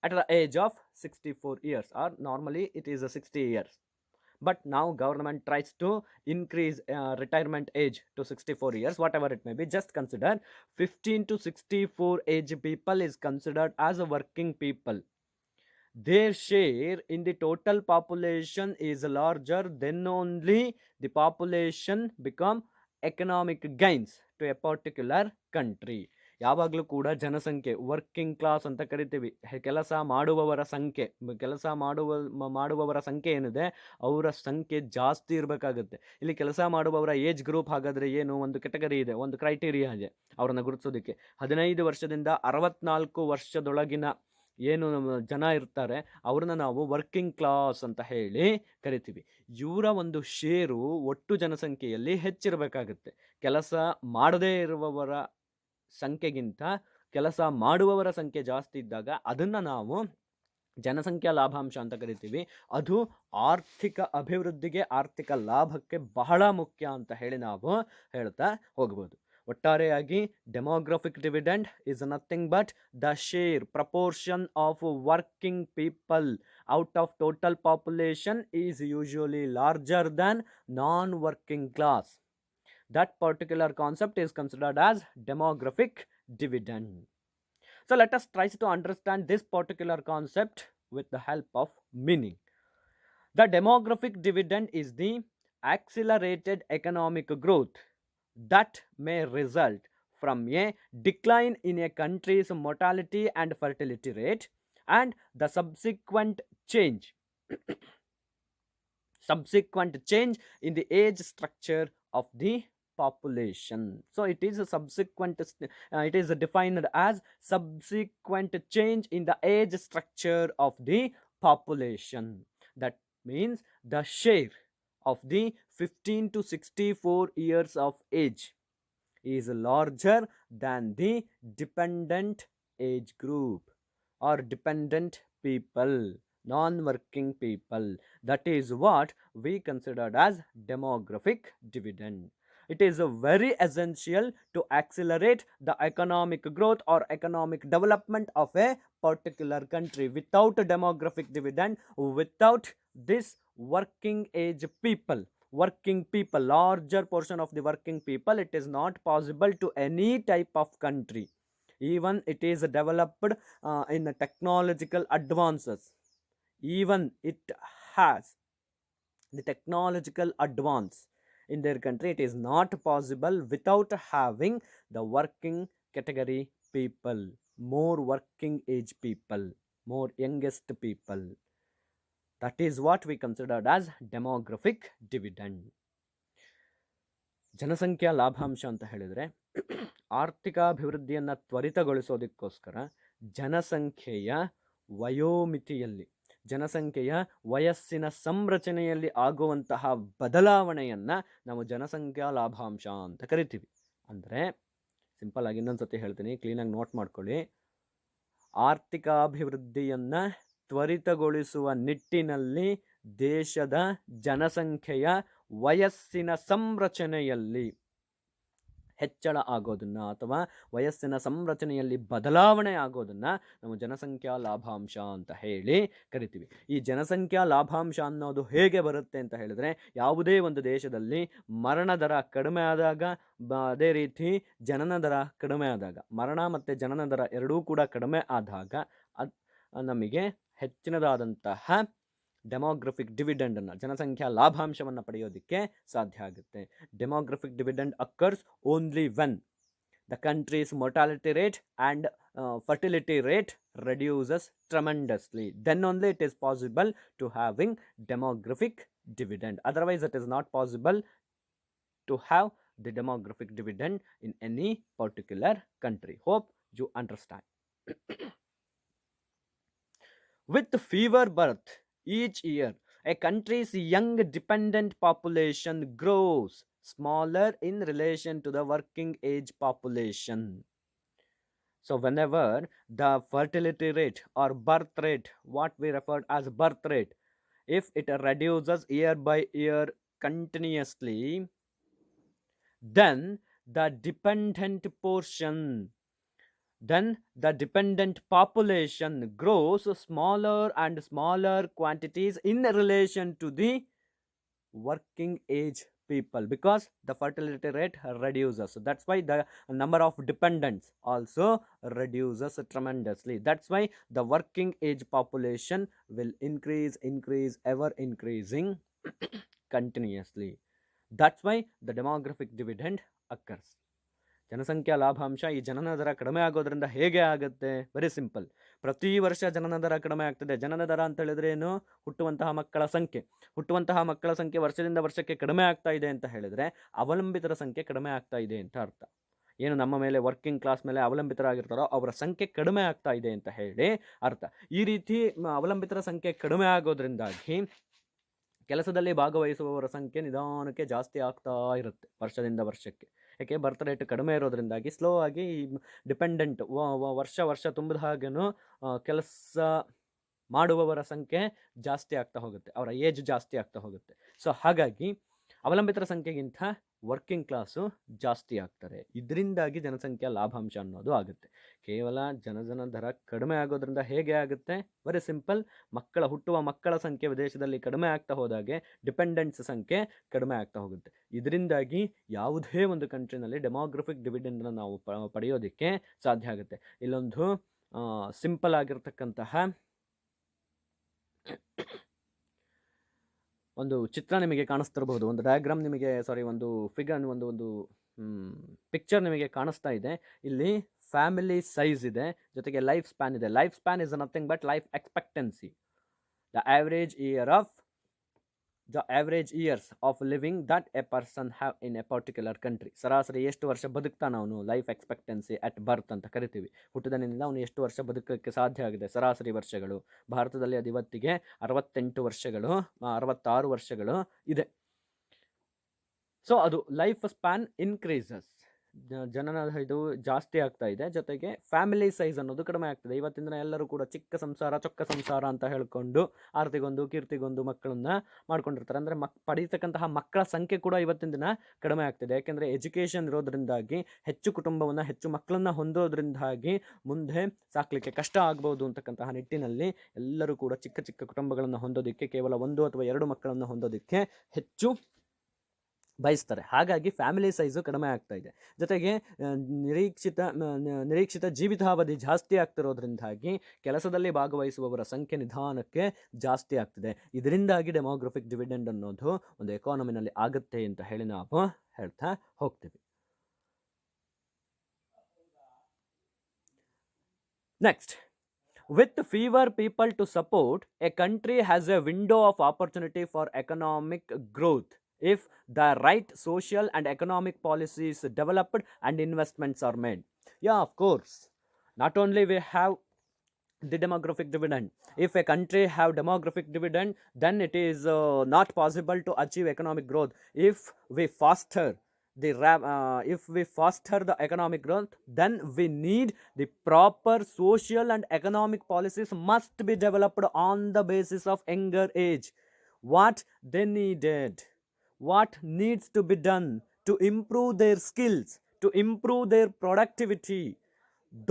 at the age of 64 years, or normally it is 60 years. But now government tries to increase retirement age to 64 years, whatever it may be. Just consider 15 to 64 age people is considered as a working people. Their share in the total population is larger, then only the population become economic gains to a particular country. ಯಾವಾಗಲೂ ಕೂಡ ಜನಸಂಖ್ಯೆ, working class ಅಂತ ಕರಿತೀವಿ, ಕೆಲಸ ಮಾಡುವವರ ಸಂಖ್ಯೆ ಏನಿದೆ ಅವರ ಸಂಖ್ಯೆ ಜಾಸ್ತಿ ಇರಬೇಕಾಗುತ್ತೆ. ಇಲ್ಲಿ ಕೆಲಸ ಮಾಡುವವರ ಏಜ್ ಗ್ರೂಪ್ ಹಾಗಾದರೆ ಏನು, ಒಂದು ಕೆಟಗರಿ ಇದೆ, ಒಂದು ಕ್ರೈಟೀರಿಯಾ ಇದೆ ಅವರನ್ನು ಗುರುತಿಸೋದಕ್ಕೆ. 15 ವರ್ಷದಿಂದ 64 ವರ್ಷದೊಳಗಿನ ಏನು ಜನ ಇರ್ತಾರೆ ಅವ್ರನ್ನ ನಾವು ವರ್ಕಿಂಗ್ ಕ್ಲಾಸ್ ಅಂತ ಹೇಳಿ ಕರಿತೀವಿ. ಇವರ ಒಂದು ಶೇರು ಒಟ್ಟು ಜನಸಂಖ್ಯೆಯಲ್ಲಿ ಹೆಚ್ಚಿರಬೇಕಾಗುತ್ತೆ. ಕೆಲಸ ಮಾಡದೇ ಇರುವವರ ಸಂಖ್ಯೆಗಿಂತ ಕೆಲಸ ಮಾಡುವವರ ಸಂಖ್ಯೆ ಜಾಸ್ತಿ ಇದ್ದಾಗ ಅದನ್ನು ನಾವು ಜನಸಂಖ್ಯಾ ಲಾಭಾಂಶ ಅಂತ ಕರಿತೀವಿ. ಅದು ಆರ್ಥಿಕ ಅಭಿವೃದ್ಧಿಗೆ, ಆರ್ಥಿಕ ಲಾಭಕ್ಕೆ ಬಹಳ ಮುಖ್ಯ ಅಂತ ಹೇಳಿ ನಾವು ಹೇಳ್ತಾ ಹೋಗ್ಬೋದು. ಒಟ್ಟಾರೆಯಾಗಿ demographic dividend is nothing but the share proportion of working people out of total population is usually larger than non working class. That particular concept is considered as demographic dividend. So let us try to understand this particular concept with the help of meaning. The demographic dividend is the accelerated economic growth that may result from a decline in a country's mortality and fertility rate and the subsequent change in the age structure of the population. So it is a subsequent, it is defined as subsequent change in the age structure of the population. That means the share of the 15 to 64 years of age is larger than the dependent age group or dependent people, non-working people. That is what we considered as demographic dividend. It is very essential to accelerate the economic growth or economic development of a particular country. Without a demographic dividend, without this working age people, larger portion of the working people, it is not possible to any type of country. Even it is developed in technological advances. Even it has the technological advance in their country, it is not possible without having the working category people, more working age people, more youngest people. That is what we considered as demographic dividend. ಜನಸಂಖ್ಯಾ ಲಾಭಾಂಶ ಅಂತ ಹೇಳಿದರೆ ಆರ್ಥಿಕಾಭಿವೃದ್ಧಿಯನ್ನು ತ್ವರಿತಗೊಳಿಸೋದಕ್ಕೋಸ್ಕರ ಜನಸಂಖ್ಯೆಯ ವಯೋಮಿತಿಯಲ್ಲಿ, ಜನಸಂಖ್ಯೆಯ ವಯಸ್ಸಿನ ಸಂರಚನೆಯಲ್ಲಿ ಆಗುವಂತಹ ಬದಲಾವಣೆಯನ್ನು ನಾವು ಜನಸಂಖ್ಯಾ ಲಾಭಾಂಶ ಅಂತ ಕರಿತೀವಿ. ಅಂದರೆ ಸಿಂಪಲ್ ಆಗಿ ಇನ್ನೊಂದ್ಸತಿ ಹೇಳ್ತೀನಿ, ಕ್ಲೀನಾಗಿ ನೋಟ್ ಮಾಡ್ಕೊಳ್ಳಿ. ಆರ್ಥಿಕಾಭಿವೃದ್ಧಿಯನ್ನು ತ್ವರಿತಗೊಳಿಸುವ ನಿಟ್ಟಿನಲ್ಲಿ ದೇಶದ ಜನಸಂಖ್ಯೆಯ ವಯಸ್ಸಿನ ಸಂರಚನೆಯಲ್ಲಿ ಹೆಚ್ಚಳ ಆಗೋದನ್ನು ಅಥವಾ ವಯಸ್ಸಿನ ಸಂರಚನೆಯಲ್ಲಿ ಬದಲಾವಣೆ ಆಗೋದನ್ನು ನಾವು ಜನಸಂಖ್ಯಾ ಲಾಭಾಂಶ ಅಂತ ಹೇಳಿ ಕರಿತೀವಿ. ಈ ಜನಸಂಖ್ಯಾ ಲಾಭಾಂಶ ಅನ್ನೋದು ಹೇಗೆ ಬರುತ್ತೆ ಅಂತ ಹೇಳಿದ್ರೆ, ಯಾವುದೇ ಒಂದು ದೇಶದಲ್ಲಿ ಮರಣ ದರ ಕಡಿಮೆ ಆದಾಗ, ಅದೇ ರೀತಿ ಜನನ ದರ ಕಡಿಮೆ ಆದಾಗ, ಮರಣ ಮತ್ತು ಜನನ ದರ ಎರಡೂ ಕೂಡ ಕಡಿಮೆ ಆದಾಗ ನಮಗೆ ಹೆಚ್ಚಿನದಾದಂತಹ ಡೆಮೋಗ್ರಫಿಕ್ ಡಿವಿಡೆಂಡನ್ನು, ಜನಸಂಖ್ಯಾ ಲಾಭಾಂಶವನ್ನು ಪಡೆಯೋದಕ್ಕೆ ಸಾಧ್ಯ ಆಗುತ್ತೆ. Demographic dividend occurs only when the countries mortality rate and fertility rate reduces tremendously. Then only it is possible to having demographic dividend. Otherwise it is not possible to have the demographic dividend in any particular country. Hope you understand. With fewer birth each year, a country's young dependent population grows smaller in relation to the working age population. So whenever the fertility rate or birth rate, what we refer as birth rate, if it reduces year by year continuously, then the dependent population grows smaller and smaller quantities in relation to the working age people, because the fertility rate reduces. That's why the number of dependents also reduces tremendously. That's why the working age population will increase ever increasing continuously. That's why the demographic dividend occurs. ಜನಸಂಖ್ಯಾ ಲಾಭಾಂಶ, ಈ ಜನನ ದರ ಕಡಿಮೆ ಆಗೋದ್ರಿಂದ ಹೇಗೆ ಆಗುತ್ತೆ? Very simple. ಪ್ರತಿ ವರ್ಷ ಜನನ ದರ ಕಡಿಮೆ ಆಗ್ತದೆ. ಜನನ ದರ ಅಂತ ಹೇಳಿದ್ರೆ ಏನು? ಹುಟ್ಟುವಂತಹ ಮಕ್ಕಳ ಸಂಖ್ಯೆ. ಹುಟ್ಟುವಂತಹ ಮಕ್ಕಳ ಸಂಖ್ಯೆ ವರ್ಷದಿಂದ ವರ್ಷಕ್ಕೆ ಕಡಿಮೆ ಆಗ್ತಾ ಇದೆ ಅಂತ ಹೇಳಿದ್ರೆ ಅವಲಂಬಿತರ ಸಂಖ್ಯೆ ಕಡಿಮೆ ಆಗ್ತಾ ಇದೆ ಅಂತ ಅರ್ಥ. ಏನು ನಮ್ಮ ಮೇಲೆ ವರ್ಕಿಂಗ್ ಕ್ಲಾಸ್ ಮೇಲೆ ಅವಲಂಬಿತರಾಗಿರ್ತಾರೋ ಅವರ ಸಂಖ್ಯೆ ಕಡಿಮೆ ಆಗ್ತಾ ಇದೆ ಅಂತ ಹೇಳಿ ಅರ್ಥ. ಈ ರೀತಿ ಅವಲಂಬಿತರ ಸಂಖ್ಯೆ ಕಡಿಮೆ ಆಗೋದ್ರಿಂದಾಗಿ ಕೆಲಸದಲ್ಲಿ ಭಾಗವಹಿಸುವವರ ಸಂಖ್ಯೆ ನಿಧಾನಕ್ಕೆ ಜಾಸ್ತಿ ಆಗ್ತಾ ಇರುತ್ತೆ ವರ್ಷದಿಂದ ವರ್ಷಕ್ಕೆ. ಯಾಕೆ? ಬರ್ತ್ ರೇಟ್ ಕಡಿಮೆ ಇರೋದ್ರಿಂದಾಗಿ ಸ್ಲೋ ಆಗಿ ಡಿಪೆಂಡೆಂಟ್ ವರ್ಷ ತುಂಬಿದ ಹಾಗೇನು ಕೆಲಸ ಮಾಡುವವರ ಸಂಖ್ಯೆ ಜಾಸ್ತಿ ಆಗ್ತಾ ಹೋಗುತ್ತೆ, ಅವರ ಏಜ್ ಜಾಸ್ತಿ ಆಗ್ತಾ ಹೋಗುತ್ತೆ. ಸೊ ಹಾಗಾಗಿ ಅವಲಂಬಿತರ ಸಂಖ್ಯೆಗಿಂತ ವರ್ಕಿಂಗ್ ಕ್ಲಾಸು ಜಾಸ್ತಿ ಆಗ್ತಾರೆ. ಇದರಿಂದಾಗಿ ಜನಸಂಖ್ಯಾ ಲಾಭಾಂಶ ಅನ್ನೋದು ಆಗುತ್ತೆ. ಕೇವಲ ಜನನ ದರ ಕಡಿಮೆ ಆಗೋದ್ರಿಂದ ಹೇಗೆ ಆಗುತ್ತೆ? Very simple. ಹುಟ್ಟುವ ಮಕ್ಕಳ ಸಂಖ್ಯೆ ವಿದೇಶದಲ್ಲಿ ಕಡಿಮೆ ಆಗ್ತಾ ಹೋದಾಗೆ ಡಿಪೆಂಡೆಂಟ್ಸ್ ಸಂಖ್ಯೆ ಕಡಿಮೆ ಆಗ್ತಾ ಹೋಗುತ್ತೆ. ಇದರಿಂದಾಗಿ ಯಾವುದೇ ಒಂದು ಕಂಟ್ರಿನಲ್ಲಿ ಡೆಮೋಗ್ರಫಿಕ್ ಡಿವಿಡೆಂಡನ್ನು ನಾವು ಪಡೆಯೋದಕ್ಕೆ ಸಾಧ್ಯ ಆಗುತ್ತೆ. ಇಲ್ಲೊಂದು ಸಿಂಪಲ್ ಆಗಿರ್ತಕ್ಕಂತಹ ಒಂದು ಚಿತ್ರ ನಿಮಗೆ ಕಾಣಿಸ್ತಿರಬಹುದು, ಒಂದು ಡಯಾಗ್ರಾಮ್ ನಿಮಗೆ ಒಂದು ಫಿಗರ್, ಒಂದು ಪಿಕ್ಚರ್ ನಿಮಗೆ ಕಾಣಿಸ್ತಾ ಇದೆ. ಇಲ್ಲಿ ಫ್ಯಾಮಿಲಿ ಸೈಜ್ ಇದೆ, ಜೊತೆಗೆ ಲೈಫ್ ಸ್ಪ್ಯಾನ್ ಇದೆ. Life span is nothing but life expectancy, the average years of living that a person have in a particular country. ಸರಾಸರಿ ಎಷ್ಟು ವರ್ಷ ಬದುಕ್ತಾನ ಅವನು, ಲೈಫ್ ಎಕ್ಸ್ಪೆಕ್ಟೆನ್ಸಿ ಅಟ್ ಬರ್ತ್ ಅಂತ ಕರಿತೀವಿ. ಹುಟ್ಟಿದನಿಂದ ಅವನು ಎಷ್ಟು ವರ್ಷ ಬದುಕಕ್ಕೆ ಸಾಧ್ಯ ಆಗಿದೆ, ಸರಾಸರಿ ವರ್ಷಗಳು. ಭಾರತದಲ್ಲಿ ಅದು ಇವತ್ತಿಗೆ 68 ವರ್ಷಗಳು, 66 ವರ್ಷಗಳು ಇದೆ. ಸೊ ಅದು ಲೈಫ್ ಸ್ಪ್ಯಾನ್ ಇನ್ಕ್ರೀಸಸ್, ಜನನ ಇದು ಜಾಸ್ತಿ ಆಗ್ತಾ ಇದೆ. ಜೊತೆಗೆ ಫ್ಯಾಮಿಲಿ ಸೈಜ್ ಅನ್ನೋದು ಕಡಿಮೆ ಆಗ್ತದೆ. ಇವತ್ತಿನ ದಿನ ಎಲ್ಲರೂ ಕೂಡ ಚಿಕ್ಕ ಸಂಸಾರ, ಚೊಕ್ಕ ಸಂಸಾರ ಅಂತ ಹೇಳ್ಕೊಂಡು ಆರ್ತಿಗೊಂದು ಕೀರ್ತಿಗೊಂದು ಮಕ್ಕಳನ್ನ ಮಾಡ್ಕೊಂಡಿರ್ತಾರೆ. ಅಂದರೆ ಪಡೀತಕ್ಕಂತಹ ಮಕ್ಕಳ ಸಂಖ್ಯೆ ಕೂಡ ಇವತ್ತಿನ ದಿನ ಕಡಿಮೆ ಆಗ್ತಿದೆ. ಯಾಕೆಂದರೆ ಎಜುಕೇಷನ್ ಇರೋದ್ರಿಂದಾಗಿ ಹೆಚ್ಚು ಕುಟುಂಬವನ್ನು, ಹೆಚ್ಚು ಮಕ್ಕಳನ್ನ ಹೊಂದೋದ್ರಿಂದಾಗಿ ಮುಂದೆ ಸಾಕಲಿಕ್ಕೆ ಕಷ್ಟ ಆಗ್ಬೋದು ಅಂತಕ್ಕಂತಹ ನಿಟ್ಟಿನಲ್ಲಿ ಎಲ್ಲರೂ ಕೂಡ ಚಿಕ್ಕ ಚಿಕ್ಕ ಕುಟುಂಬಗಳನ್ನು ಹೊಂದೋದಕ್ಕೆ, ಕೇವಲ 1 ಅಥವಾ 2 ಮಕ್ಕಳನ್ನು ಹೊಂದೋದಕ್ಕೆ ಹೆಚ್ಚು ಬಯಸ್ತಾರೆ. ಹಾಗಾಗಿ ಫ್ಯಾಮಿಲಿ ಸೈಜು ಕಡಿಮೆ ಆಗ್ತಾ ಇದೆ. ಜೊತೆಗೆ ನಿರೀಕ್ಷಿತ ಜೀವಿತಾವಧಿ ಜಾಸ್ತಿ ಆಗ್ತಿರೋದ್ರಿಂದಾಗಿ ಕೆಲಸದಲ್ಲಿ ಭಾಗವಹಿಸುವವರ ಸಂಖ್ಯೆ ನಿಧಾನಕ್ಕೆ ಜಾಸ್ತಿ ಆಗ್ತಿದೆ. ಇದರಿಂದಾಗಿ ಡೆಮೋಗ್ರಫಿಕ್ ಡಿವಿಡೆಂಡ್ ಅನ್ನೋದು ಒಂದು ಎಕಾನಮಿನಲ್ಲಿ ಆಗುತ್ತೆ ಅಂತ ಹೇಳಿ ನಾವು ಹೇಳ್ತಾ ಹೋಗ್ತೀವಿ. Next, with fewer people to support, a country has a window of opportunity for economic growth if the right social and economic policies developed and investments are made. Yeah, of course. Not only we have the demographic dividend. If a country have demographic dividend, then it is not possible to achieve economic growth. If we foster the economic growth, then we need the proper social and economic policies must be developed on the basis of younger age. What they needed, what needs to be done to improve their skills, to improve their productivity,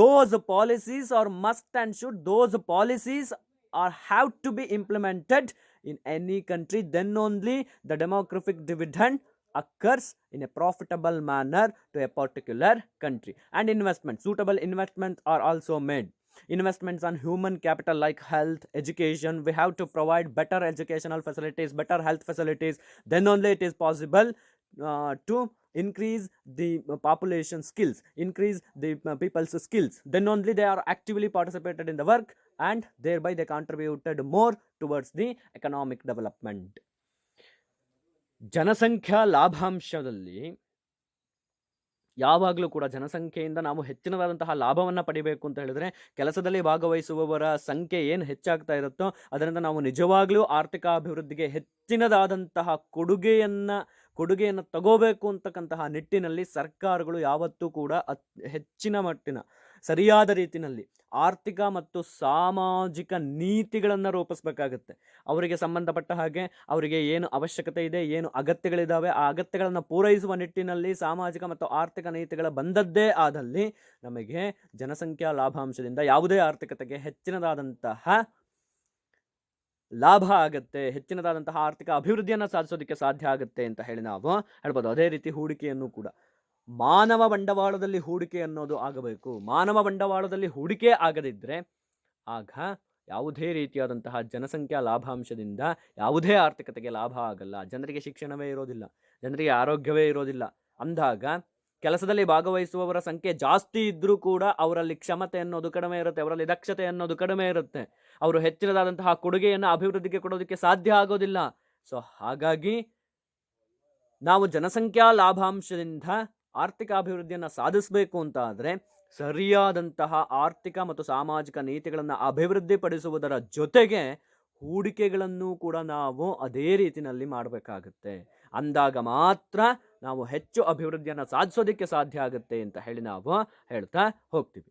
those policies are must and should, those policies are have to be implemented in any country. Then only the demographic dividend occurs in a profitable manner to a particular country. And investments, suitable investments are also made. Investments on human capital like health, education. We have to provide better educational facilities, better health facilities. Then only it is possible to increase the population skills, increase the people's skills. Then only they are actively participated in the work, and thereby they contributed more towards the economic development. ಜನಸಂಖ್ಯಾ ಲಾಭಾಂಶದಲ್ಲಿ ಯಾವಾಗಲೂ ಕೂಡ ಜನಸಂಖ್ಯೆಯಿಂದ ನಾವು ಹೆಚ್ಚಿನದಾದಂತಹ ಲಾಭವನ್ನು ಪಡಿಬೇಕು ಅಂತ ಹೇಳಿದ್ರೆ ಕೆಲಸದಲ್ಲಿ ಭಾಗವಹಿಸುವವರ ಸಂಖ್ಯೆ ಏನು ಹೆಚ್ಚಾಗ್ತಾ ಇರುತ್ತೋ ಅದರಿಂದ ನಾವು ನಿಜವಾಗ್ಲೂ ಆರ್ಥಿಕ ಅಭಿವೃದ್ಧಿಗೆ ಹೆಚ್ಚಿನದಾದಂತಹ ಕೊಡುಗೆಯನ್ನು ತಗೋಬೇಕು ಅಂತಕ್ಕಂತಹ ನಿಟ್ಟಿನಲ್ಲಿ ಸರ್ಕಾರಗಳು ಯಾವತ್ತೂ ಕೂಡ ಹೆಚ್ಚಿನ ಮಟ್ಟಿನ ಸರಿಯಾದ ರೀತಿಯಲ್ಲಿ ಆರ್ಥಿಕ ಮತ್ತು ಸಾಮಾಜಿಕ ನೀತಿಗಳನ್ನು ರೂಪಿಸಬೇಕಾಗುತ್ತೆ. ಅವರಿಗೆ ಸಂಬಂಧಪಟ್ಟ ಹಾಗೆ ಅವರಿಗೆ ಏನು ಅವಶ್ಯಕತೆ ಇದೆ, ಏನು ಅಗತ್ಯಗಳಿದ್ದಾವೆ, ಆ ಅಗತ್ಯಗಳನ್ನು ಪೂರೈಸುವ ನಿಟ್ಟಿನಲ್ಲಿ ಸಾಮಾಜಿಕ ಮತ್ತು ಆರ್ಥಿಕ ನೀತಿಗಳ ಬಂದದ್ದೇ ಆದಲ್ಲಿ ನಮಗೆ ಜನಸಂಖ್ಯಾ ಲಾಭಾಂಶದಿಂದ ಯಾವುದೇ ಆರ್ಥಿಕತೆಗೆ ಹೆಚ್ಚಿನದಾದಂತಹ ಲಾಭ ಆಗುತ್ತೆ, ಹೆಚ್ಚಿನದಾದಂತಹ ಆರ್ಥಿಕ ಅಭಿವೃದ್ಧಿಯನ್ನು ಸಾಧಿಸೋದಕ್ಕೆ ಸಾಧ್ಯ ಆಗುತ್ತೆ ಅಂತ ಹೇಳಿ ನಾವು ಹೇಳ್ಬೋದು. ಅದೇ ರೀತಿ ಹೂಡಿಕೆಯನ್ನು ಕೂಡ ಮಾನವ ಬಂಡವಾಳದಲ್ಲಿ ಹೂಡಿಕೆ ಅನ್ನೋದು ಆಗಬೇಕು. ಮಾನವ ಬಂಡವಾಳದಲ್ಲಿ ಹೂಡಿಕೆ ಆಗದಿದ್ದರೆ ಆಗ ಯಾವುದೇ ರೀತಿಯಾದಂತಹ ಜನಸಂಖ್ಯಾ ಲಾಭಾಂಶದಿಂದ ಯಾವುದೇ ಆರ್ಥಿಕತೆಗೆ ಲಾಭ ಆಗಲ್ಲ. ಜನರಿಗೆ ಶಿಕ್ಷಣವೇ ಇರೋದಿಲ್ಲ, ಜನರಿಗೆ ಆರೋಗ್ಯವೇ ಇರೋದಿಲ್ಲ. ಅಂದಾಗ ಕೆಲಸದಲ್ಲಿ ಭಾಗವಹಿಸುವವರ ಸಂಖ್ಯೆ ಜಾಸ್ತಿ ಇದ್ದರೂ ಕೂಡ ಅವರಲ್ಲಿ ಕ್ಷಮತೆ ಅನ್ನೋದು ಕಡಿಮೆ ಇರುತ್ತೆ, ಅವರಲ್ಲಿ ದಕ್ಷತೆ ಅನ್ನೋದು ಕಡಿಮೆ ಇರುತ್ತೆ. ಅವರು ಹೆಚ್ಚಿನದಾದಂತಹ ಕೊಡುಗೆಯನ್ನು ಅಭಿವೃದ್ಧಿಗೆ ಕೊಡೋದಕ್ಕೆ ಸಾಧ್ಯ ಆಗೋದಿಲ್ಲ. ಸೊ ಹಾಗಾಗಿ ನಾವು ಜನಸಂಖ್ಯಾ ಲಾಭಾಂಶದಿಂದ ಆರ್ಥಿಕ ಅಭಿವೃದ್ಧಿಯನ್ನು ಸಾಧಿಸಬೇಕು ಅಂತ ಆದರೆ ಸರಿಯಾದಂತಹ ಆರ್ಥಿಕ ಮತ್ತು ಸಾಮಾಜಿಕ ನೀತಿಗಳನ್ನು ಅಭಿವೃದ್ಧಿಪಡಿಸುವುದರ ಜೊತೆಗೆ ಹೂಡಿಕೆಗಳನ್ನು ಕೂಡ ನಾವು ಅದೇ ರೀತಿಯಲ್ಲಿ ಮಾಡಬೇಕಾಗುತ್ತೆ. ಅಂದಾಗ ಮಾತ್ರ ನಾವು ಹೆಚ್ಚು ಅಭಿವೃದ್ಧಿಯನ್ನು ಸಾಧಿಸೋದಕ್ಕೆ ಸಾಧ್ಯ ಆಗುತ್ತೆ ಅಂತ ಹೇಳಿ ನಾವು ಹೇಳ್ತಾ ಹೋಗ್ತೀವಿ.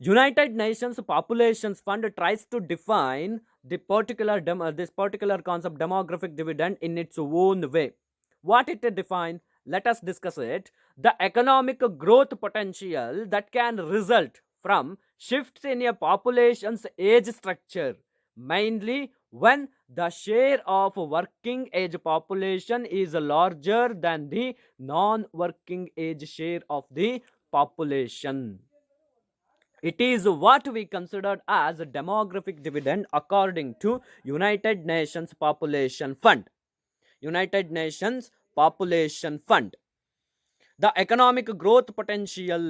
United Nations populations fund tries to define this particular concept demographic dividend in its own way. What it define? Let us discuss it. The economic growth potential that can result from shifts in a population's age structure, mainly when the share of working age population is larger than the non-working age share of the population. It is what we considered as a demographic dividend according to United Nations Population Fund. United Nations Population Fund. The economic growth potential,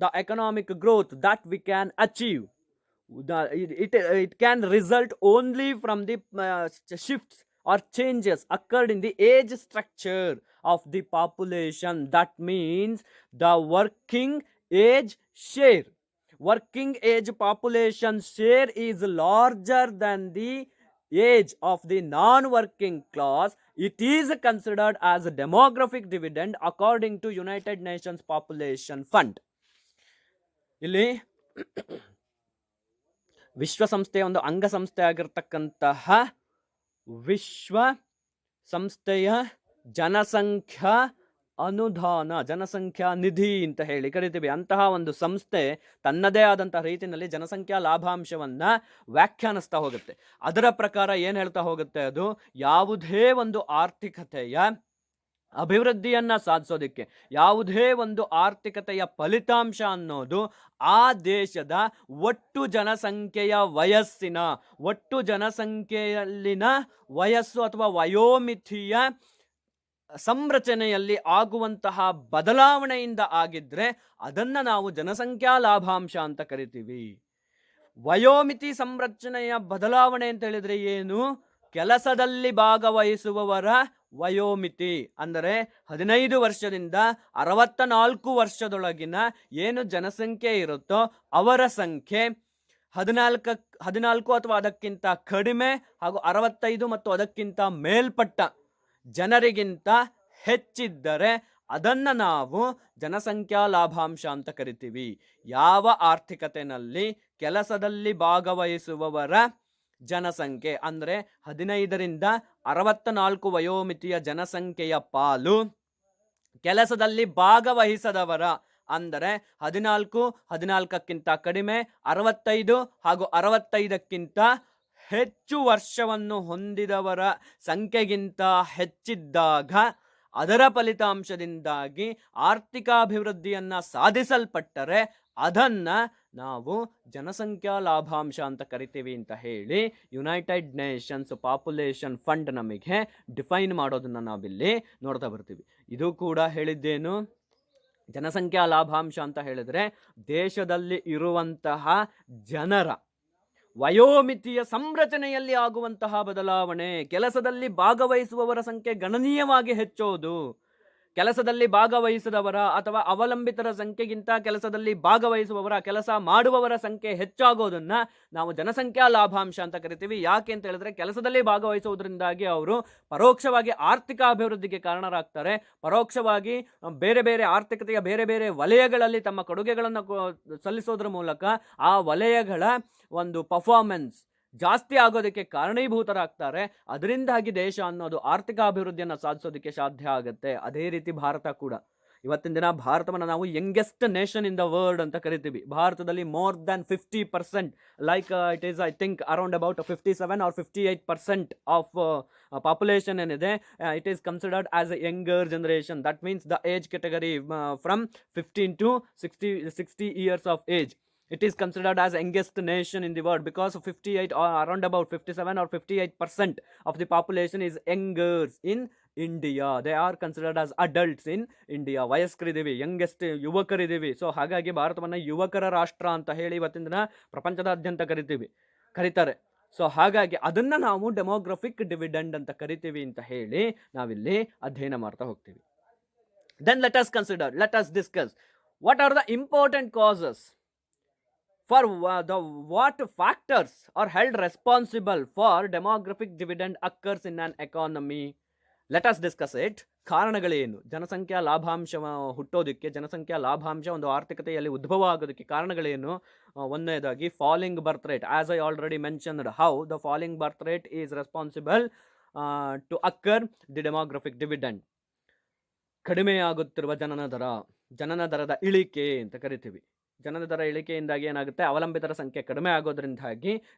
the economic growth that we can achieve, it can result only from the shifts or changes occurred in the age structure of the population. That means the working age share. Working age population share is larger than the age of the non-working class. It is considered as a demographic dividend according to United Nations Population Fund. ಇಲ್ಲಿ ವಿಶ್ವಸಂಸ್ಥೆಯ ಒಂದು ಅಂಗಸಂಸ್ಥೆ ಆಗಿರತಕ್ಕಂತಹ ವಿಶ್ವ ಸಂಸ್ಥೆಯ ಜನಸಂಖ್ಯಾ ಅನುದಾನ, ಜನಸಂಖ್ಯಾ ನಿಧಿ ಅಂತ ಹೇಳಿ ಕರಿತೀವಿ. ಅಂತಹ ಒಂದು ಸಂಸ್ಥೆ ತನ್ನದೇ ಆದಂತಹ ರೀತಿಯಲ್ಲಿ ಜನಸಂಖ್ಯಾ ಲಾಭಾಂಶವನ್ನ ವ್ಯಾಖ್ಯಾನಿಸ್ತಾ ಹೋಗುತ್ತೆ. ಅದರ ಪ್ರಕಾರ ಏನ್ ಹೇಳ್ತಾ ಹೋಗುತ್ತೆ, ಅದು ಯಾವುದೇ ಒಂದು ಆರ್ಥಿಕತೆಯ ಅಭಿವೃದ್ಧಿಯನ್ನ ಸಾಧಿಸೋದಕ್ಕೆ, ಯಾವುದೇ ಒಂದು ಆರ್ಥಿಕತೆಯ ಫಲಿತಾಂಶ ಅನ್ನೋದು ಆ ದೇಶದ ಒಟ್ಟು ಜನಸಂಖ್ಯೆಯ ವಯಸ್ಸಿನ, ಒಟ್ಟು ಜನಸಂಖ್ಯೆಯಲ್ಲಿನ ವಯಸ್ಸು ಅಥವಾ ವಯೋಮಿತಿಯ ಸಂರಚನೆಯಲ್ಲಿ ಆಗುವಂತಹ ಬದಲಾವಣೆಯಿಂದ ಆಗಿದ್ರೆ ಅದನ್ನ ನಾವು ಜನಸಂಖ್ಯಾ ಲಾಭಾಂಶ ಅಂತ ಕರಿತೀವಿ. ವಯೋಮಿತಿ ಸಂರಚನೆಯ ಬದಲಾವಣೆ ಅಂತ ಹೇಳಿದ್ರೆ ಏನು? ಕೆಲಸದಲ್ಲಿ ಭಾಗವಹಿಸುವವರ ವಯೋಮಿತಿ ಅಂದರೆ 15 ವರ್ಷದಿಂದ 64 ವರ್ಷದೊಳಗಿನ ಏನು ಜನಸಂಖ್ಯೆ ಇರುತ್ತೋ ಅವರ ಸಂಖ್ಯೆ 14 ಅಥವಾ ಅದಕ್ಕಿಂತ ಕಡಿಮೆ ಹಾಗೂ 65 ಮತ್ತು ಅದಕ್ಕಿಂತ ಮೇಲ್ಪಟ್ಟ ಜನರಿಗಿಂತ ಹೆಚ್ಚಿದ್ದರೆ ಅದನ್ನ ನಾವು ಜನಸಂಖ್ಯಾ ಲಾಭಾಂಶ ಅಂತ ಕರಿತೀವಿ. ಯಾವ ಆರ್ಥಿಕತೆಯಲ್ಲಿ ಕೆಲಸದಲ್ಲಿ ಭಾಗವಹಿಸುವವರ ಜನಸಂಖ್ಯೆ ಅಂದರೆ 15ರಿಂದ 64 ವಯೋಮಿತಿಯ ಜನಸಂಖ್ಯೆಯ ಪಾಲು ಕೆಲಸದಲ್ಲಿ ಭಾಗವಹಿಸದವರ ಅಂದರೆ 14ಕ್ಕಿಂತ ಕಡಿಮೆ, 65 ಹಾಗೂ 65ಕ್ಕಿಂತ ಹೆಚ್ಚು ವರ್ಷವನ್ನು ಹೊಂದಿದವರ ಸಂಖ್ಯೆಗಿಂತ ಹೆಚ್ಚಿದ್ದಾಗ ಅದರ ಫಲಿತಾಂಶದಿಂದಾಗಿ ಆರ್ಥಿಕಾಭಿವೃದ್ಧಿಯನ್ನ ಸಾಧಿಸಲ್ಪಟ್ಟರೆ ಅದನ್ನ ನಾವು ಜನಸಂಖ್ಯಾ ಲಾಭಾಂಶ ಅಂತ ಕರಿತೀವಿ ಅಂತ ಹೇಳಿ ಯುನೈಟೆಡ್ ನೇಷನ್ಸ್ ಪಾಪ್ಯುಲೇಷನ್ ಫಂಡ್ ನಮಗೆ ಡಿಫೈನ್ ಮಾಡೋದನ್ನ ನಾವಿಲ್ಲಿ ನೋಡ್ತಾ ಬರ್ತೀವಿ. ಇದು ಕೂಡ ಹೇಳಿದ್ದೇನು, ಜನಸಂಖ್ಯಾ ಲಾಭಾಂಶ ಅಂತ ಹೇಳಿದ್ರೆ ದೇಶದಲ್ಲಿ ಇರುವಂತಹ ಜನರ ವಯೋಮಿತಿಯ ಸಂರಚನೆಯಲ್ಲಿ ಆಗುವಂತಹ ಬದಲಾವಣೆ. ಕೆಲಸದಲ್ಲಿ ಭಾಗವಹಿಸುವವರ ಸಂಖ್ಯೆ ಗಣನೀಯವಾಗಿ ಹೆಚ್ಚೋದು, ಕೆಲಸದಲ್ಲಿ ಭಾಗವಹಿಸದವರ ಅಥವಾ ಅವಲಂಬಿತರ ಸಂಖ್ಯೆಗಿಂತ ಕೆಲಸದಲ್ಲಿ ಭಾಗವಹಿಸುವವರ, ಕೆಲಸ ಮಾಡುವವರ ಸಂಖ್ಯೆ ಹೆಚ್ಚಾಗೋದನ್ನ ನಾವು ಜನಸಂಖ್ಯಾ ಲಾಭಾಂಶ ಅಂತ ಕರಿತೀವಿ. ಯಾಕೆ ಅಂತ ಹೇಳಿದ್ರೆ ಕೆಲಸದಲ್ಲಿ ಭಾಗವಹಿಸುವುದರಿಂದಾಗಿ ಅವರು ಪರೋಕ್ಷವಾಗಿ ಆರ್ಥಿಕ ಅಭಿವೃದ್ಧಿಗೆ ಕಾರಣರಾಗ್ತಾರೆ, ಪರೋಕ್ಷವಾಗಿ ಬೇರೆ ಬೇರೆ ಆರ್ಥಿಕತೆಯ ಬೇರೆ ಬೇರೆ ವಲಯಗಳಲ್ಲಿ ತಮ್ಮ ಕೊಡುಗೆಗಳನ್ನು ಸಲ್ಲಿಸೋದ್ರ ಮೂಲಕ ಆ ವಲಯಗಳ ಒಂದು ಪರ್ಫಾರ್ಮೆನ್ಸ್ ಜಾಸ್ತಿ ಆಗೋದಕ್ಕೆ ಕಾರಣೀಭೂತರಾಗ್ತಾರೆ. ಅದರಿಂದಾಗಿ ದೇಶ ಅನ್ನೋದು ಆರ್ಥಿಕ ಅಭಿವೃದ್ಧಿಯನ್ನು ಸಾಧಿಸೋದಕ್ಕೆ ಸಾಧ್ಯ ಆಗುತ್ತೆ. ಅದೇ ರೀತಿ ಭಾರತ ಕೂಡ. ಇವತ್ತಿನ ದಿನ ಭಾರತವನ್ನು ನಾವು youngest nation in the world ಅಂತ ಕರಿತೀವಿ. ಭಾರತದಲ್ಲಿ more than 50%, like it is I think around about 57 or 58% of population ಏನಿದೆ, it is considered as a younger generation. That means the age category from 15 to 60 years of age. It is considered as youngest nation in the world because 58 or around about 57 or 58% of the population is youngers in India. They are considered as adults in India. ವಯಸ್ಕರಿದ್ದೀವಿ, youngest ಯುವಕರಿದ್ದೀವಿ. So ಹಾಗಾಗಿ ಭಾರತವನ್ನು ಯುವಕರ ರಾಷ್ಟ್ರ ಅಂತ ಹೇಳಿ ಇವತ್ತಿನ ದಿನ ಪ್ರಪಂಚದಾದ್ಯಂತ ಕರೀತಾರೆ. ಸೊ ಹಾಗಾಗಿ ಅದನ್ನ ನಾವು ಡೆಮೋಗ್ರಫಿಕ್ ಡಿವಿಡೆಂಡ್ ಅಂತ ಕರಿತೀವಿ ಅಂತ ಹೇಳಿ ನಾವಿಲ್ಲಿ ಅಧ್ಯಯನ ಮಾಡ್ತಾ ಹೋಗ್ತೀವಿ. Then let us discuss what are the important causes for what factors are held responsible for demographic dividend occurs in an economy. Let us discuss it. ಕಾರಣಗಳೇನು? ಜನಸಂಖ್ಯಾ ಲಾಭಾಂಶ ಹುಟ್ಟೋದಕ್ಕೆ, ಜನಸಂಖ್ಯಾ ಲಾಭಾಂಶ ಒಂದು ಆರ್ಥಿಕತೆಯಲ್ಲಿ ಉದ್ಭವ ಆಗೋದಕ್ಕೆ ಕಾರಣಗಳೇನು? ಒಂದನೇದಾಗಿ falling birth rate. As I already mentioned how the falling birth rate is responsible to occur the demographic dividend. ಕಡಿಮೆಯಾಗುತ್ತಿರುವ ಜನನ ದರದ ಇಳಿಕೆ ಅಂತ ಕರಿತೀವಿ. ಜನನ ದರ ಇಳಿಕೆಯಿಂದಾಗಿ ಏನಾಗುತ್ತೆ? ಅವಲಂಬಿತರ ಸಂಖ್ಯೆ ಕಡಿಮೆ ಆಗೋದ್ರಿಂದಾಗಿ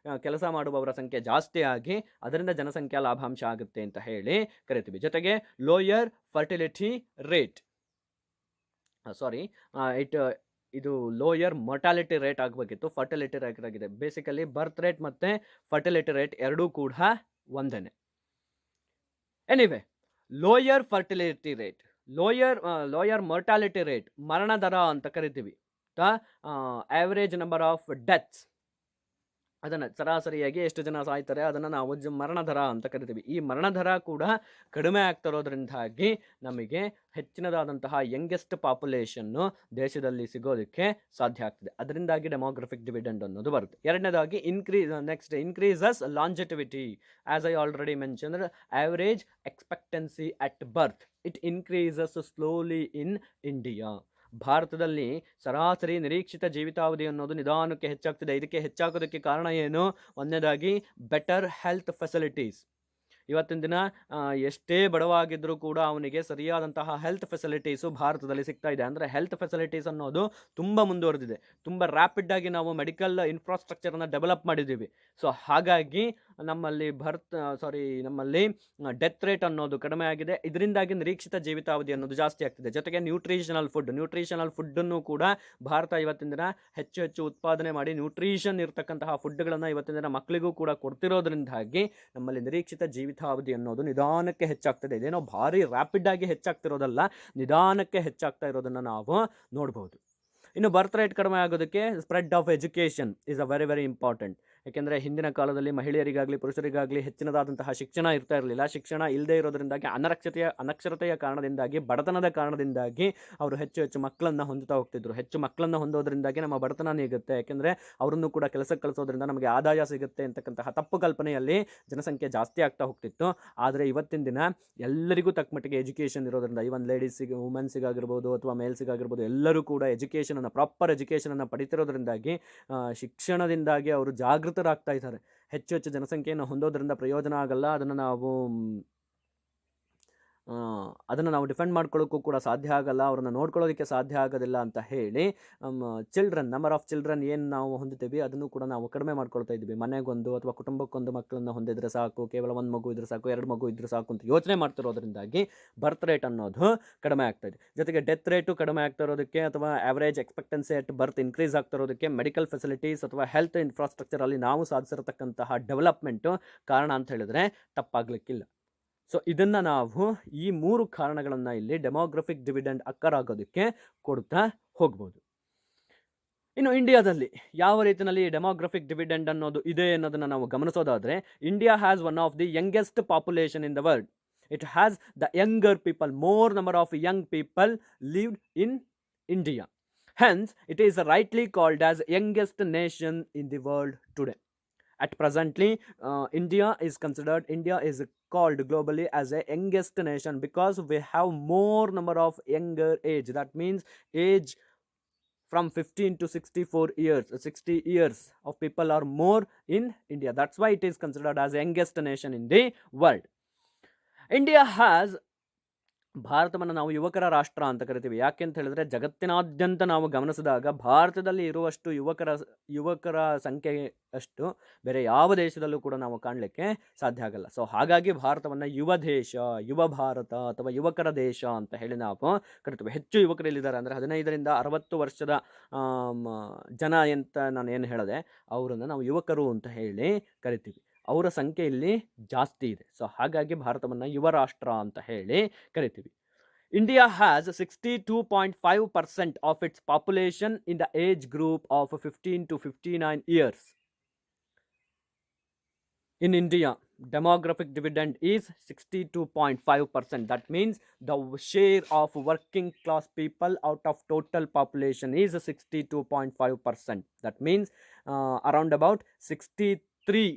ಕೆಲಸ ಮಾಡುವವರ ಸಂಖ್ಯೆ ಜಾಸ್ತಿ ಆಗಿ ಅದರಿಂದ ಜನಸಂಖ್ಯಾ ಲಾಭಾಂಶ ಆಗುತ್ತೆ ಅಂತ ಹೇಳಿ ಕರಿತೀವಿ. ಜೊತೆಗೆ ಲೋಯರ್ ಫರ್ಟಿಲಿಟಿ ರೇಟ್, ಇದು ಲೋಯರ್ ಮೊರ್ಟಾಲಿಟಿ ರೇಟ್ ಆಗಬೇಕಿತ್ತು, ಫರ್ಟಿಲಿಟಿ ರೇಟ್ ಆಗಿದೆ. ಬೇಸಿಕಲಿ ಬರ್ತ್ ರೇಟ್ ಮತ್ತೆ ಫರ್ಟಿಲಿಟಿ ರೇಟ್ ಎರಡೂ ಕೂಡ ಒಂದೇನೆ. Anyway, lower fertility rate, lower mortality rate, ಮರಣ ದರ ಅಂತ ಕರಿತೀವಿ. The average number of deaths, ಅದನ್ನು ಸರಾಸರಿಯಾಗಿ ಎಷ್ಟು ಜನ ಸಾಯ್ತಾರೆ ಅದನ್ನು ನಾವು ಮರಣ ದರ ಅಂತ ಕರಿತೀವಿ. ಈ ಮರಣ ದರ ಕೂಡ ಕಡಿಮೆ ಆಗ್ತಿರೋದ್ರಿಂದಾಗಿ ನಮಗೆ ಹೆಚ್ಚಿನದಾದಂತಹ ಯಂಗೆಸ್ಟ್ ಪಾಪ್ಯುಲೇಷನ್ನು ದೇಶದಲ್ಲಿ ಸಿಗೋದಕ್ಕೆ ಸಾಧ್ಯ ಆಗ್ತದೆ. ಅದರಿಂದಾಗಿ ಡೆಮೋಗ್ರಫಿಕ್ ಡಿವಿಡೆಂಡ್ ಅನ್ನೋದು ಬರುತ್ತೆ. ಎರಡನೇದಾಗಿ increases longevity. As I already mentioned, average expectancy at birth it increases slowly in India. ಭಾರತದಲ್ಲಿ ಸರಾಸರಿ ನಿರೀಕ್ಷಿತ ಜೀವಿತಾವಧಿ ಅನ್ನೋದು ನಿಧಾನಕ್ಕೆ ಹೆಚ್ಚಾಗ್ತಿದೆ. ಇದಕ್ಕೆ ಹೆಚ್ಚಾಗೋದಕ್ಕೆ ಕಾರಣ ಏನು? ಒಂದನೇದಾಗಿ ಬೆಟರ್ ಹೆಲ್ತ್ ಫೆಸಿಲಿಟೀಸ್. ಇವತ್ತಿನ ದಿನ ಎಷ್ಟೇ ಬಡವಾಗಿದ್ರೂ ಕೂಡ ಅವನಿಗೆ ಸರಿಯಾದಂತಹ ಹೆಲ್ತ್ ಫೆಸಿಲಿಟೀಸು ಭಾರತದಲ್ಲಿ ಸಿಗ್ತಾ ಇದೆ. ಅಂದರೆ ಹೆಲ್ತ್ ಫೆಸಿಲಿಟೀಸ್ ಅನ್ನೋದು ತುಂಬ ಮುಂದುವರೆದಿದೆ. ತುಂಬ ರ್ಯಾಪಿಡ್ ಆಗಿ ನಾವು ಮೆಡಿಕಲ್ ಇನ್ಫ್ರಾಸ್ಟ್ರಕ್ಚರನ್ನು ಡೆವಲಪ್ ಮಾಡಿದ್ದೀವಿ. ಸೊ ಹಾಗಾಗಿ ನಮ್ಮಲ್ಲಿ ನಮ್ಮಲ್ಲಿ ಡೆತ್ ರೇಟ್ ಅನ್ನೋದು ಕಡಿಮೆ ಆಗಿದೆ. ಇದರಿಂದಾಗಿ ನಿರೀಕ್ಷಿತ ಜೀವಿತಾವಧಿ ಅನ್ನೋದು ಜಾಸ್ತಿ ಆಗ್ತಿದೆ. ಜೊತೆಗೆ ನ್ಯೂಟ್ರಿಷನಲ್ ಫುಡ್ಡನ್ನು ಕೂಡ ಭಾರತ ಇವತ್ತಿನ ದಿನ ಹೆಚ್ಚು ಹೆಚ್ಚು ಉತ್ಪಾದನೆ ಮಾಡಿ ನ್ಯೂಟ್ರಿಷನ್ ಇರತಕ್ಕಂತಹ ಫುಡ್ಗಳನ್ನು ಇವತ್ತಿನ ದಿನ ಮಕ್ಕಳಿಗೂ ಕೂಡ ಕೊಡ್ತಿರೋದ್ರಿಂದಾಗಿ ನಮ್ಮಲ್ಲಿ ನಿರೀಕ್ಷಿತ ಜೀವಿತಾವಧಿ ಅನ್ನೋದು ನಿಧಾನಕ್ಕೆ ಹೆಚ್ಚಾಗ್ತದೆ. ಇದೇನೋ ಭಾರಿ ರ್ಯಾಪಿಡ್ ಆಗಿ ಹೆಚ್ಚಾಗ್ತಿರೋದಲ್ಲ, ನಿಧಾನಕ್ಕೆ ಹೆಚ್ಚಾಗ್ತಾ ಇರೋದನ್ನು ನಾವು ನೋಡ್ಬೋದು. ಇನ್ನು ಬರ್ತ್ ರೇಟ್ ಕಡಿಮೆ ಆಗೋದಕ್ಕೆ spread of education is a very very important. ಯಾಕೆಂದರೆ ಹಿಂದಿನ ಕಾಲದಲ್ಲಿ ಮಹಿಳೆಯರಿಗಾಗಲಿ ಪುರುಷರಿಗಾಗಲಿ ಹೆಚ್ಚಿನದಾದಂತಹ ಶಿಕ್ಷಣ ಇರ್ತಾ ಇರಲಿಲ್ಲ. ಶಿಕ್ಷಣ ಇಲ್ಲದೆ ಇರೋದರಿಂದಾಗಿ ಅನಕ್ಷರತೆಯ ಕಾರಣದಿಂದಾಗಿ, ಬಡತನದ ಕಾರಣದಿಂದಾಗಿ ಅವರು ಹೆಚ್ಚು ಹೆಚ್ಚು ಮಕ್ಕಳನ್ನು ಹೊಂದುತ್ತಾ ಹೋಗ್ತಿದ್ರು. ಹೆಚ್ಚು ಮಕ್ಕಳನ್ನು ಹೊಂದೋದ್ರಿಂದಾಗಿ ನಮ್ಮ ಬಡತನ ನೀಗುತ್ತೆ. ಯಾಕೆಂದರೆ ಅವರನ್ನು ಕೂಡ ಕೆಲಸಕ್ಕೆ ಕಳಿಸೋದ್ರಿಂದ ನಮಗೆ ಆದಾಯ ಸಿಗುತ್ತೆ ಅಂತಕ್ಕಂತಹ ತಪ್ಪು ಕಲ್ಪನೆಯಲ್ಲಿ ಜನಸಂಖ್ಯೆ ಜಾಸ್ತಿ ಆಗ್ತಾ ಹೋಗ್ತಿತ್ತು. ಆದರೆ ಇವತ್ತಿನ ದಿನ ಎಲ್ಲರಿಗೂ ತಕ್ಕ ಮಟ್ಟಿಗೆ ಎಜುಕೇಷನ್ ಇರೋದ್ರಿಂದ, ಇವನ್ ಲೇಡೀಸಿಗೆ, ವುಮೆನ್ಸಿಗಾಗಿರ್ಬೋದು ಅಥವಾ ಮೇಲ್ಸಿಗಾಗಿರ್ಬೋದು, ಎಲ್ಲರೂ ಕೂಡ ಪ್ರಾಪರ್ ಎಜುಕೇಷನನ್ನು ಪಡಿತಿರೋದ್ರಿಂದಾಗಿ ಶಿಕ್ಷಣದಿಂದಾಗಿ ಅವರು ಜಾಗೃತರಾಗ್ತಾ ಇದ್ದಾರೆ. ಹೆಚ್ಚು ಹೆಚ್ಚು ಜನಸಂಖ್ಯೆಯನ್ನು ಹೊಂದೋದ್ರಿಂದ ಪ್ರಯೋಜನ ಆಗಲ್ಲ. ಅದನ್ನು ನಾವು ಡಿಫೆಂಡ್ ಮಾಡ್ಕೊಳ್ಳೋಕ್ಕೂ ಕೂಡ ಸಾಧ್ಯ ಆಗಲ್ಲ, ಅವ್ರನ್ನ ನೋಡ್ಕೊಳ್ಳೋದಕ್ಕೆ ಸಾಧ್ಯ ಆಗೋದಿಲ್ಲ ಅಂತ ಹೇಳಿ ನಂಬರ್ ಆಫ್ ಚಿಲ್ಡ್ರನ್ ಏನು ನಾವು ಹೊಂದಿದ್ದೀವಿ ಅದನ್ನು ಕೂಡ ನಾವು ಕಡಿಮೆ ಮಾಡ್ಕೊಳ್ತಾ ಇದ್ದೀವಿ. ಮನೆಗೊಂದು ಅಥವಾ ಕುಟುಂಬಕ್ಕೊಂದು ಮಕ್ಕಳನ್ನು ಹೊಂದಿದ್ರೆ ಸಾಕು, ಕೇವಲ ಒಂದು ಮಗು ಇದ್ರೆ ಸಾಕು, 2 ಮಗು ಇದ್ರೆ ಸಾಕು ಅಂತ ಯೋಚನೆ ಮಾಡ್ತಿರೋದ್ರಿಂದಾಗಿ ಬರ್ತ್ ರೇಟ್ ಅನ್ನೋದು ಕಡಿಮೆ ಆಗ್ತಾ ಇದೆ. ಜೊತೆಗೆ ಡೆತ್ ರೇಟು ಕಡಿಮೆ ಆಗ್ತಾ ಇರೋದಕ್ಕೆ ಅಥವಾ average expectancy at birth increase ಆಗ್ತಾ ಇರೋದಕ್ಕೆ ಮೆಡಿಕಲ್ ಫೆಸಿಲಿಟೀಸ್ ಅಥವಾ ಹೆಲ್ತ್ ಇನ್ಫ್ರಾಸ್ಟ್ರಕ್ಚರಲ್ಲಿ ನಾವು ಸಾಧಿಸಿರತಕ್ಕಂತಹ ಡೆವಲಪ್ಮೆಂಟು ಕಾರಣ ಅಂತ ಹೇಳಿದ್ರೆ ತಪ್ಪಾಗಲಿಕ್ಕಿಲ್ಲ. ಸೊ ಇದನ್ನು ನಾವು ಈ 3 ಕಾರಣಗಳನ್ನು ಇಲ್ಲಿ ಡೆಮೋಗ್ರಫಿಕ್ ಡಿವಿಡೆಂಡ್ ಅಕ್ಕರ್ ಆಗೋದಕ್ಕೆ ಕೊಡ್ತಾ ಹೋಗ್ಬೋದು. ಇನ್ನು ಇಂಡಿಯಾದಲ್ಲಿ ಯಾವ ರೀತಿಯಲ್ಲಿ ಡೆಮೋಗ್ರಫಿಕ್ ಡಿವಿಡೆಂಡ್ ಅನ್ನೋದು ಇದೆ ಅನ್ನೋದನ್ನು ನಾವು ಗಮನಿಸೋದಾದರೆ, India has one of the youngest population in the world. It has the younger people, more number of young people lived in India. Hence, it is rightly called as youngest nation in the world today. At presently, India is called globally as a youngest nation because we have more number of younger age. That means age from 15 to 64 years, 60 years of people are more in India. That's why it is considered as youngest nation in the world. India has ಭಾರತವನ್ನು ನಾವು ಯುವಕರ ರಾಷ್ಟ್ರ ಅಂತ ಕರಿತೀವಿ. ಯಾಕೆ ಅಂತ ಹೇಳಿದ್ರೆ, ಜಗತ್ತಿನಾದ್ಯಂತ ನಾವು ಗಮನಿಸಿದಾಗ ಭಾರತದಲ್ಲಿ ಇರುವಷ್ಟು ಯುವಕರ ಸಂಖ್ಯೆ ಅಷ್ಟು ಬೇರೆ ಯಾವ ದೇಶದಲ್ಲೂ ಕೂಡ ನಾವು ಕಾಣಲಿಕ್ಕೆ ಸಾಧ್ಯ ಆಗಲ್ಲ. ಸೊ ಹಾಗಾಗಿ ಭಾರತವನ್ನು ಯುವ ದೇಶ, ಯುವ ಭಾರತ ಅಥವಾ ಯುವಕರ ದೇಶ ಅಂತ ಹೇಳಿ ನಾವು ಕರಿತೀವಿ. ಹೆಚ್ಚು ಯುವಕರು ಇಲ್ಲಿದ್ದಾರೆ ಅಂದರೆ 15ರಿಂದ 60 ವರ್ಷದ ಜನ ಅಂತ ನಾನು ಏನು ಹೇಳಿದೆ, ಅವರನ್ನು ನಾವು ಯುವಕರು ಅಂತ ಹೇಳಿ ಕರಿತೀವಿ. ಅವರ ಸಂಖ್ಯೆ ಇಲ್ಲಿ ಜಾಸ್ತಿ ಇದೆ. ಸೊ ಹಾಗಾಗಿ ಭಾರತವನ್ನು ಯುವ ರಾಷ್ಟ್ರ ಅಂತ ಹೇಳಿ ಕರಿತೀವಿ. India has 62.5% of it's population in the age group of 15 to 59 years. In India, demographic dividend is 62.5%. That means the share of working class people out of total population is 62.5%. That means around about 63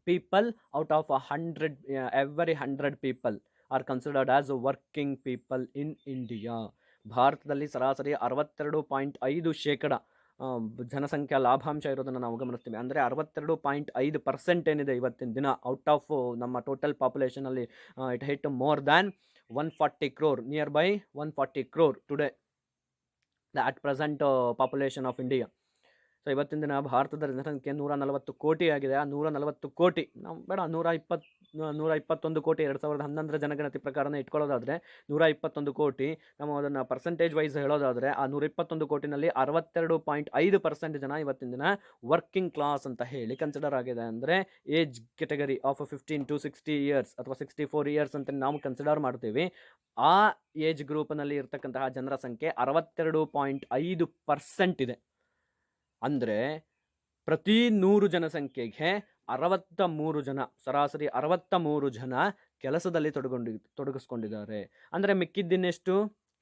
people out of 100, every 100 people are considered as working people in India. ಭಾರತದಲ್ಲಿ ಸರಾಸರಿ 62.5% ಜನಸಂಖ್ಯಾ ಲಾಭಾಂಶ ಇರೋದನ್ನು ನಾವು ಗಮನಿಸ್ತೀವಿ. ಅಂದರೆ 62.5% ಏನಿದೆ ಇವತ್ತಿನ ದಿನ ಔಟ್ ಆಫ್ ನಮ್ಮ ಟೋಟಲ್ ಪಾಪ್ಯುಲೇಷನಲ್ಲಿ, it hit more than 140 crore, near by 140 crore today at present population of India. So ಇವತ್ತಿನ ದಿನ ಭಾರತದ ಜನಸಂಖ್ಯೆ 140 ಕೋಟಿ ಆಗಿದೆ. ಆ 140 ಕೋಟಿ ನಾವು ಬೇಡ 121 ಕೋಟಿ 2011 ಜನಗಣತಿ ಪ್ರಕಾರನೇ ಇಟ್ಕೊಳ್ಳೋದಾದರೆ 121 ಕೋಟಿ, ನಾವು ಅದನ್ನು ಪರ್ಸೆಂಟೇಜ್ ವೈಸ್ ಹೇಳೋದಾದರೆ ಆ 121 ಕೋಟಿನಲ್ಲಿ 62.5% ಜನ ಇವತ್ತಿನ ದಿನ ವರ್ಕಿಂಗ್ ಕ್ಲಾಸ್ ಅಂತ ಹೇಳಿ ಕನ್ಸಿಡರ್ ಆಗಿದೆ. ಅಂದರೆ age category of 15 to 60 years ಅಥವಾ 64 years ಅಂತ ನಾವು ಕನ್ಸಿಡರ್ ಮಾಡ್ತೀವಿ. ಆ ಏಜ್ ಗ್ರೂಪ್ನಲ್ಲಿ ಇರ್ತಕ್ಕಂತಹ ಜನರ ಸಂಖ್ಯೆ 62.5% ಇದೆ. ಅಂದರೆ ಪ್ರತಿ 100 ಜನಸಂಖ್ಯೆಗೆ 63 ಜನ, ಸರಾಸರಿ 63 ಜನ ಕೆಲಸದಲ್ಲಿ ತೊಡಗಿಸ್ಕೊಂಡಿದ್ದಾರೆ. ಅಂದರೆ ಮಿಕ್ಕಿದ್ದಿನೆಷ್ಟು?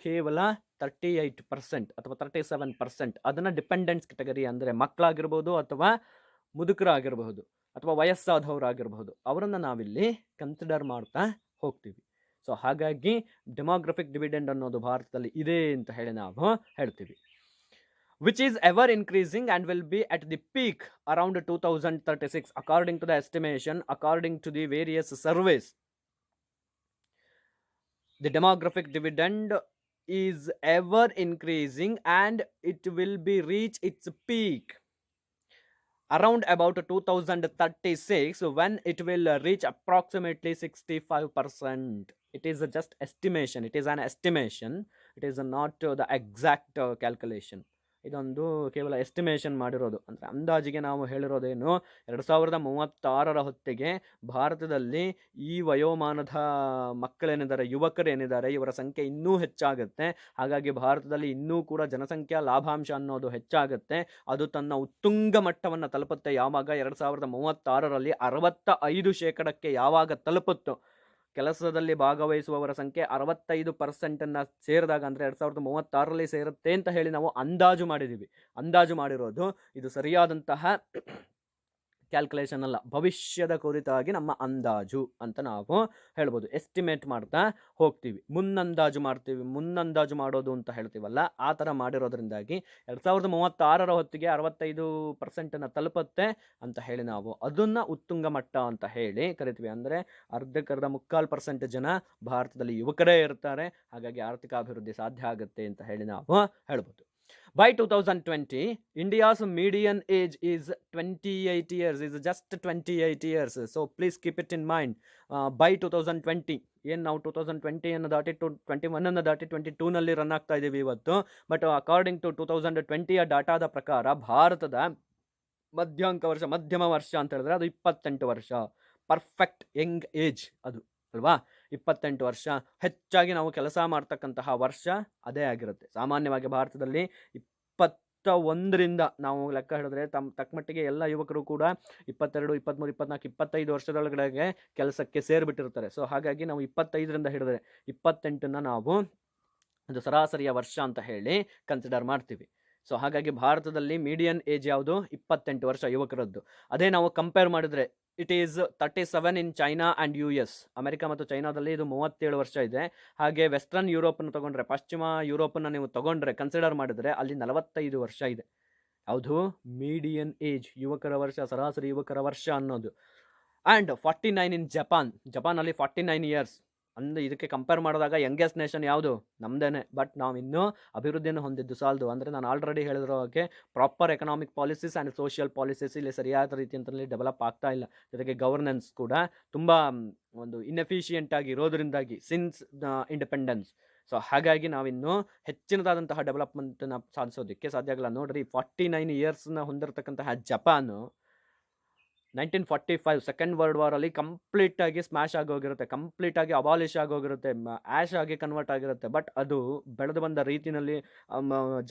ಕೇವಲ 38% ಅಥವಾ 37%. ಅದನ್ನು ಡಿಪೆಂಡೆಂಟ್ಸ್ ಕೆಟಗರಿ, ಅಂದರೆ ಮಕ್ಕಳಾಗಿರ್ಬೋದು ಅಥವಾ ಮುದುಕರಾಗಿರಬಹುದು ಅಥವಾ ವಯಸ್ಸಾದವರಾಗಿರಬಹುದು, ಅವರನ್ನು ನಾವಿಲ್ಲಿ ಕನ್ಸಿಡರ್ ಮಾಡ್ತಾ ಹೋಗ್ತೀವಿ. ಸೊ ಹಾಗಾಗಿ ಡೆಮೋಗ್ರಫಿಕ್ ಡಿವಿಡೆಂಡ್ ಅನ್ನೋದು ಭಾರತದಲ್ಲಿ ಇದೆ ಅಂತ ಹೇಳಿ ನಾವು ಹೇಳ್ತೀವಿ. which is ever increasing and will be at the peak around 2036 according to the estimation, according to the various surveys. The demographic dividend is ever increasing and it will be reach its peak around about 2036 when it will reach approximately 65%. It is just estimation, it is an estimation, it is not the exact calculation. ಇದೊಂದು ಕೇವಲ estimation ಮಾಡಿರೋದು, ಅಂದರೆ ಅಂದಾಜಿಗೆ ನಾವು ಹೇಳಿರೋದೇನು, 2036 ಹೊತ್ತಿಗೆ ಭಾರತದಲ್ಲಿ ಈ ವಯೋಮಾನದ ಮಕ್ಕಳೇನಿದ್ದಾರೆ, ಯುವಕರೇನಿದ್ದಾರೆ, ಇವರ ಸಂಖ್ಯೆ ಇನ್ನೂ ಹೆಚ್ಚಾಗುತ್ತೆ. ಹಾಗಾಗಿ ಭಾರತದಲ್ಲಿ ಇನ್ನೂ ಕೂಡ ಜನಸಂಖ್ಯಾ ಲಾಭಾಂಶ ಅನ್ನೋದು ಹೆಚ್ಚಾಗುತ್ತೆ. ಅದು ತನ್ನ ಉತ್ತುಂಗ ಮಟ್ಟವನ್ನು ತಲುಪುತ್ತೆ ಯಾವಾಗ 2036ರಲ್ಲಿ 65% ಯಾವಾಗ ತಲುಪುತ್ತೋ, ಕೆಲಸದಲ್ಲಿ ಭಾಗವಹಿಸುವವರ ಸಂಖ್ಯೆ 65% ಸೇರಿದಾಗ, ಅಂದರೆ 2036ರಲ್ಲಿ ಸೇರುತ್ತೆ ಅಂತ ಹೇಳಿ ನಾವು ಅಂದಾಜು ಮಾಡಿದ್ದೀವಿ. ಅಂದಾಜು ಮಾಡಿರೋದು ಇದು ಸರಿಯಾದಂತಹ ಕ್ಯಾಲ್ಕುಲೇಷನ್ ಅಲ್ಲ, ಭವಿಷ್ಯದ ಕುರಿತಾಗಿ ನಮ್ಮ ಅಂದಾಜು ಅಂತ ನಾವು ಹೇಳ್ಬೋದು. ಎಸ್ಟಿಮೇಟ್ ಮಾಡ್ತಾ ಹೋಗ್ತೀವಿ, ಮುನ್ನಂದಾಜು ಮಾಡ್ತೀವಿ. ಮುನ್ನಂದಾಜು ಮಾಡೋದು ಅಂತ ಹೇಳ್ತೀವಲ್ಲ, ಆ ಥರ ಮಾಡಿರೋದ್ರಿಂದಾಗಿ 2036 ಹೊತ್ತಿಗೆ 65% ತಲುಪುತ್ತೆ ಅಂತ ಹೇಳಿ ನಾವು ಅದನ್ನು ಉತ್ತುಂಗ ಮಟ್ಟ ಅಂತ ಹೇಳಿ ಕರಿತೀವಿ. ಅಂದರೆ ಅರ್ಧಕ್ಕರ್ಧ 3/4% ಜನ ಭಾರತದಲ್ಲಿ ಯುವಕರೇ ಇರ್ತಾರೆ. ಹಾಗಾಗಿ ಆರ್ಥಿಕ ಅಭಿವೃದ್ಧಿ ಸಾಧ್ಯ ಆಗುತ್ತೆ ಅಂತ ಹೇಳಿ ನಾವು ಹೇಳ್ಬೋದು. By 2020, India's median age is 28 years, is just 28 years. So please keep it in mind. By 2020, ಏನು ನಾವು 2020 ಅನ್ನು ದಾಟಿ 21 ಅನ್ನು ದಾಟಿ 22ನಲ್ಲಿ ರನ್ ಆಗ್ತಾ ಇದ್ದೀವಿ ಇವತ್ತು. ಬಟ್ ಅಕಾರ್ಡಿಂಗ್ ಟು 2020ಯ ಡಾಟಾದ ಪ್ರಕಾರ ಭಾರತದ ಮಧ್ಯಮ ವರ್ಷ ಅಂತ ಹೇಳಿದ್ರೆ ಅದು 28 ವರ್ಷ. ಪರ್ಫೆಕ್ಟ್ ಯಂಗ್ ಏಜ್ ಅದು ಅಲ್ವಾ. 28 ವರ್ಷ ಹೆಚ್ಚಾಗಿ ನಾವು ಕೆಲಸ ಮಾಡ್ತಕ್ಕಂತಹ ವರ್ಷ ಅದೇ ಆಗಿರುತ್ತೆ. ಸಾಮಾನ್ಯವಾಗಿ ಭಾರತದಲ್ಲಿ 21ರಿಂದ ನಾವು ಲೆಕ್ಕ ಹೇಳಿದ್ರೆ ತಕ್ಕಮಟ್ಟಿಗೆ ಎಲ್ಲ ಯುವಕರು ಕೂಡ 22, 23, 24, 25 ವರ್ಷದೊಳಗಡೆಗೆ ಕೆಲಸಕ್ಕೆ ಸೇರಿಬಿಟ್ಟಿರ್ತಾರೆ. ಸೊ ಹಾಗಾಗಿ ನಾವು 25ರಿಂದ ಹಿಡಿದ್ರೆ 28ನ್ನ ನಾವು ಒಂದು ಸರಾಸರಿಯ ವರ್ಷ ಅಂತ ಹೇಳಿ ಕನ್ಸಿಡರ್ ಮಾಡ್ತೀವಿ. ಸೊ ಹಾಗಾಗಿ ಭಾರತದಲ್ಲಿ ಮೀಡಿಯನ್ ಏಜ್ ಯಾವುದು? 28 ವರ್ಷ ಯುವಕರದ್ದು. ಅದೇ ನಾವು ಕಂಪೇರ್ ಮಾಡಿದ್ರೆ it is 37 in China and US. America ಮತ್ತು ಚೈನಾದಲ್ಲಿ ಇದು 37 ವರ್ಷ ಇದೆ. ಹಾಗೆ ವೆಸ್ಟರ್ನ್ ಯುರೋಪನ್ನು ತಗೊಂಡ್ರೆ, ಪಶ್ಚಿಮ ಯುರೋಪನ್ನು ನೀವು ತಗೊಂಡ್ರೆ, ಕನ್ಸಿಡರ್ ಮಾಡಿದ್ರೆ ಅಲ್ಲಿ 45 ವರ್ಷ ಇದೆ. ಯಾವುದು? ಮೀಡಿಯನ್ ಏಜ್, ಯುವಕರ ವರ್ಷ, ಸರಾಸರಿ ಯುವಕರ ವರ್ಷ ಅನ್ನೋದು. ಆ್ಯಂಡ್ 49 ಇನ್ ಜಪಾನಲ್ಲಿ 49 ಇಯರ್ಸ್. ಅಂದರೆ ಇದಕ್ಕೆ ಕಂಪೇರ್ ಮಾಡಿದಾಗ ಯಂಗೆಸ್ಟ್ ನೇಷನ್ ಯಾವುದು? ನಮ್ಮದೇನೆ. ಬಟ್ ನಾವು ಇನ್ನೂ ಅಭಿವೃದ್ಧಿಯನ್ನು ಹೊಂದಿದ್ದು ಸಾಲದು. ಅಂದರೆ ನಾನು ಆಲ್ರೆಡಿ ಹೇಳಿರೋ ಹಾಗೆ proper economic policies and social policies ಇಲ್ಲಿ ಸರಿಯಾದ ರೀತಿಯಲ್ಲಿ ಡೆವಲಪ್ ಆಗ್ತಾ ಇಲ್ಲ. ಜೊತೆಗೆ ಗವರ್ನೆನ್ಸ್ ಕೂಡ ತುಂಬ ಒಂದು ಇನ್ಎಫಿಷಿಯೆಂಟ್ ಆಗಿ ಇರೋದ್ರಿಂದಾಗಿ ಸಿನ್ಸ್ ಇಂಡಿಪೆಂಡೆನ್ಸ್. ಸೊ ಹಾಗಾಗಿ ನಾವಿನ್ನೂ ಹೆಚ್ಚಿನದಾದಂತಹ ಡೆವಲಪ್ಮೆಂಟನ್ನು ಸಾಧಿಸೋದಕ್ಕೆ ಸಾಧ್ಯ ಆಗಲ್ಲ. ನೋಡ್ರಿ, 49 ಇಯರ್ಸ್ನ ಹೊಂದಿರತಕ್ಕಂತಹ ಜಪಾನು 1945 ಸೆಕೆಂಡ್ ವರ್ಲ್ಡ್ ವಾರಲ್ಲಿ ಕಂಪ್ಲೀಟಾಗಿ ಸ್ಮ್ಯಾಶ್ ಆಗೋಗಿರುತ್ತೆ, ಕಂಪ್ಲೀಟಾಗಿ ಅಬಾಲಿಷ್ ಆಗೋಗಿರುತ್ತೆ, ಆ್ಯಶ್ ಆಗಿ ಕನ್ವರ್ಟ್ ಆಗಿರುತ್ತೆ. ಬಟ್ ಅದು ಬೆಳೆದು ಬಂದ ರೀತಿಯಲ್ಲಿ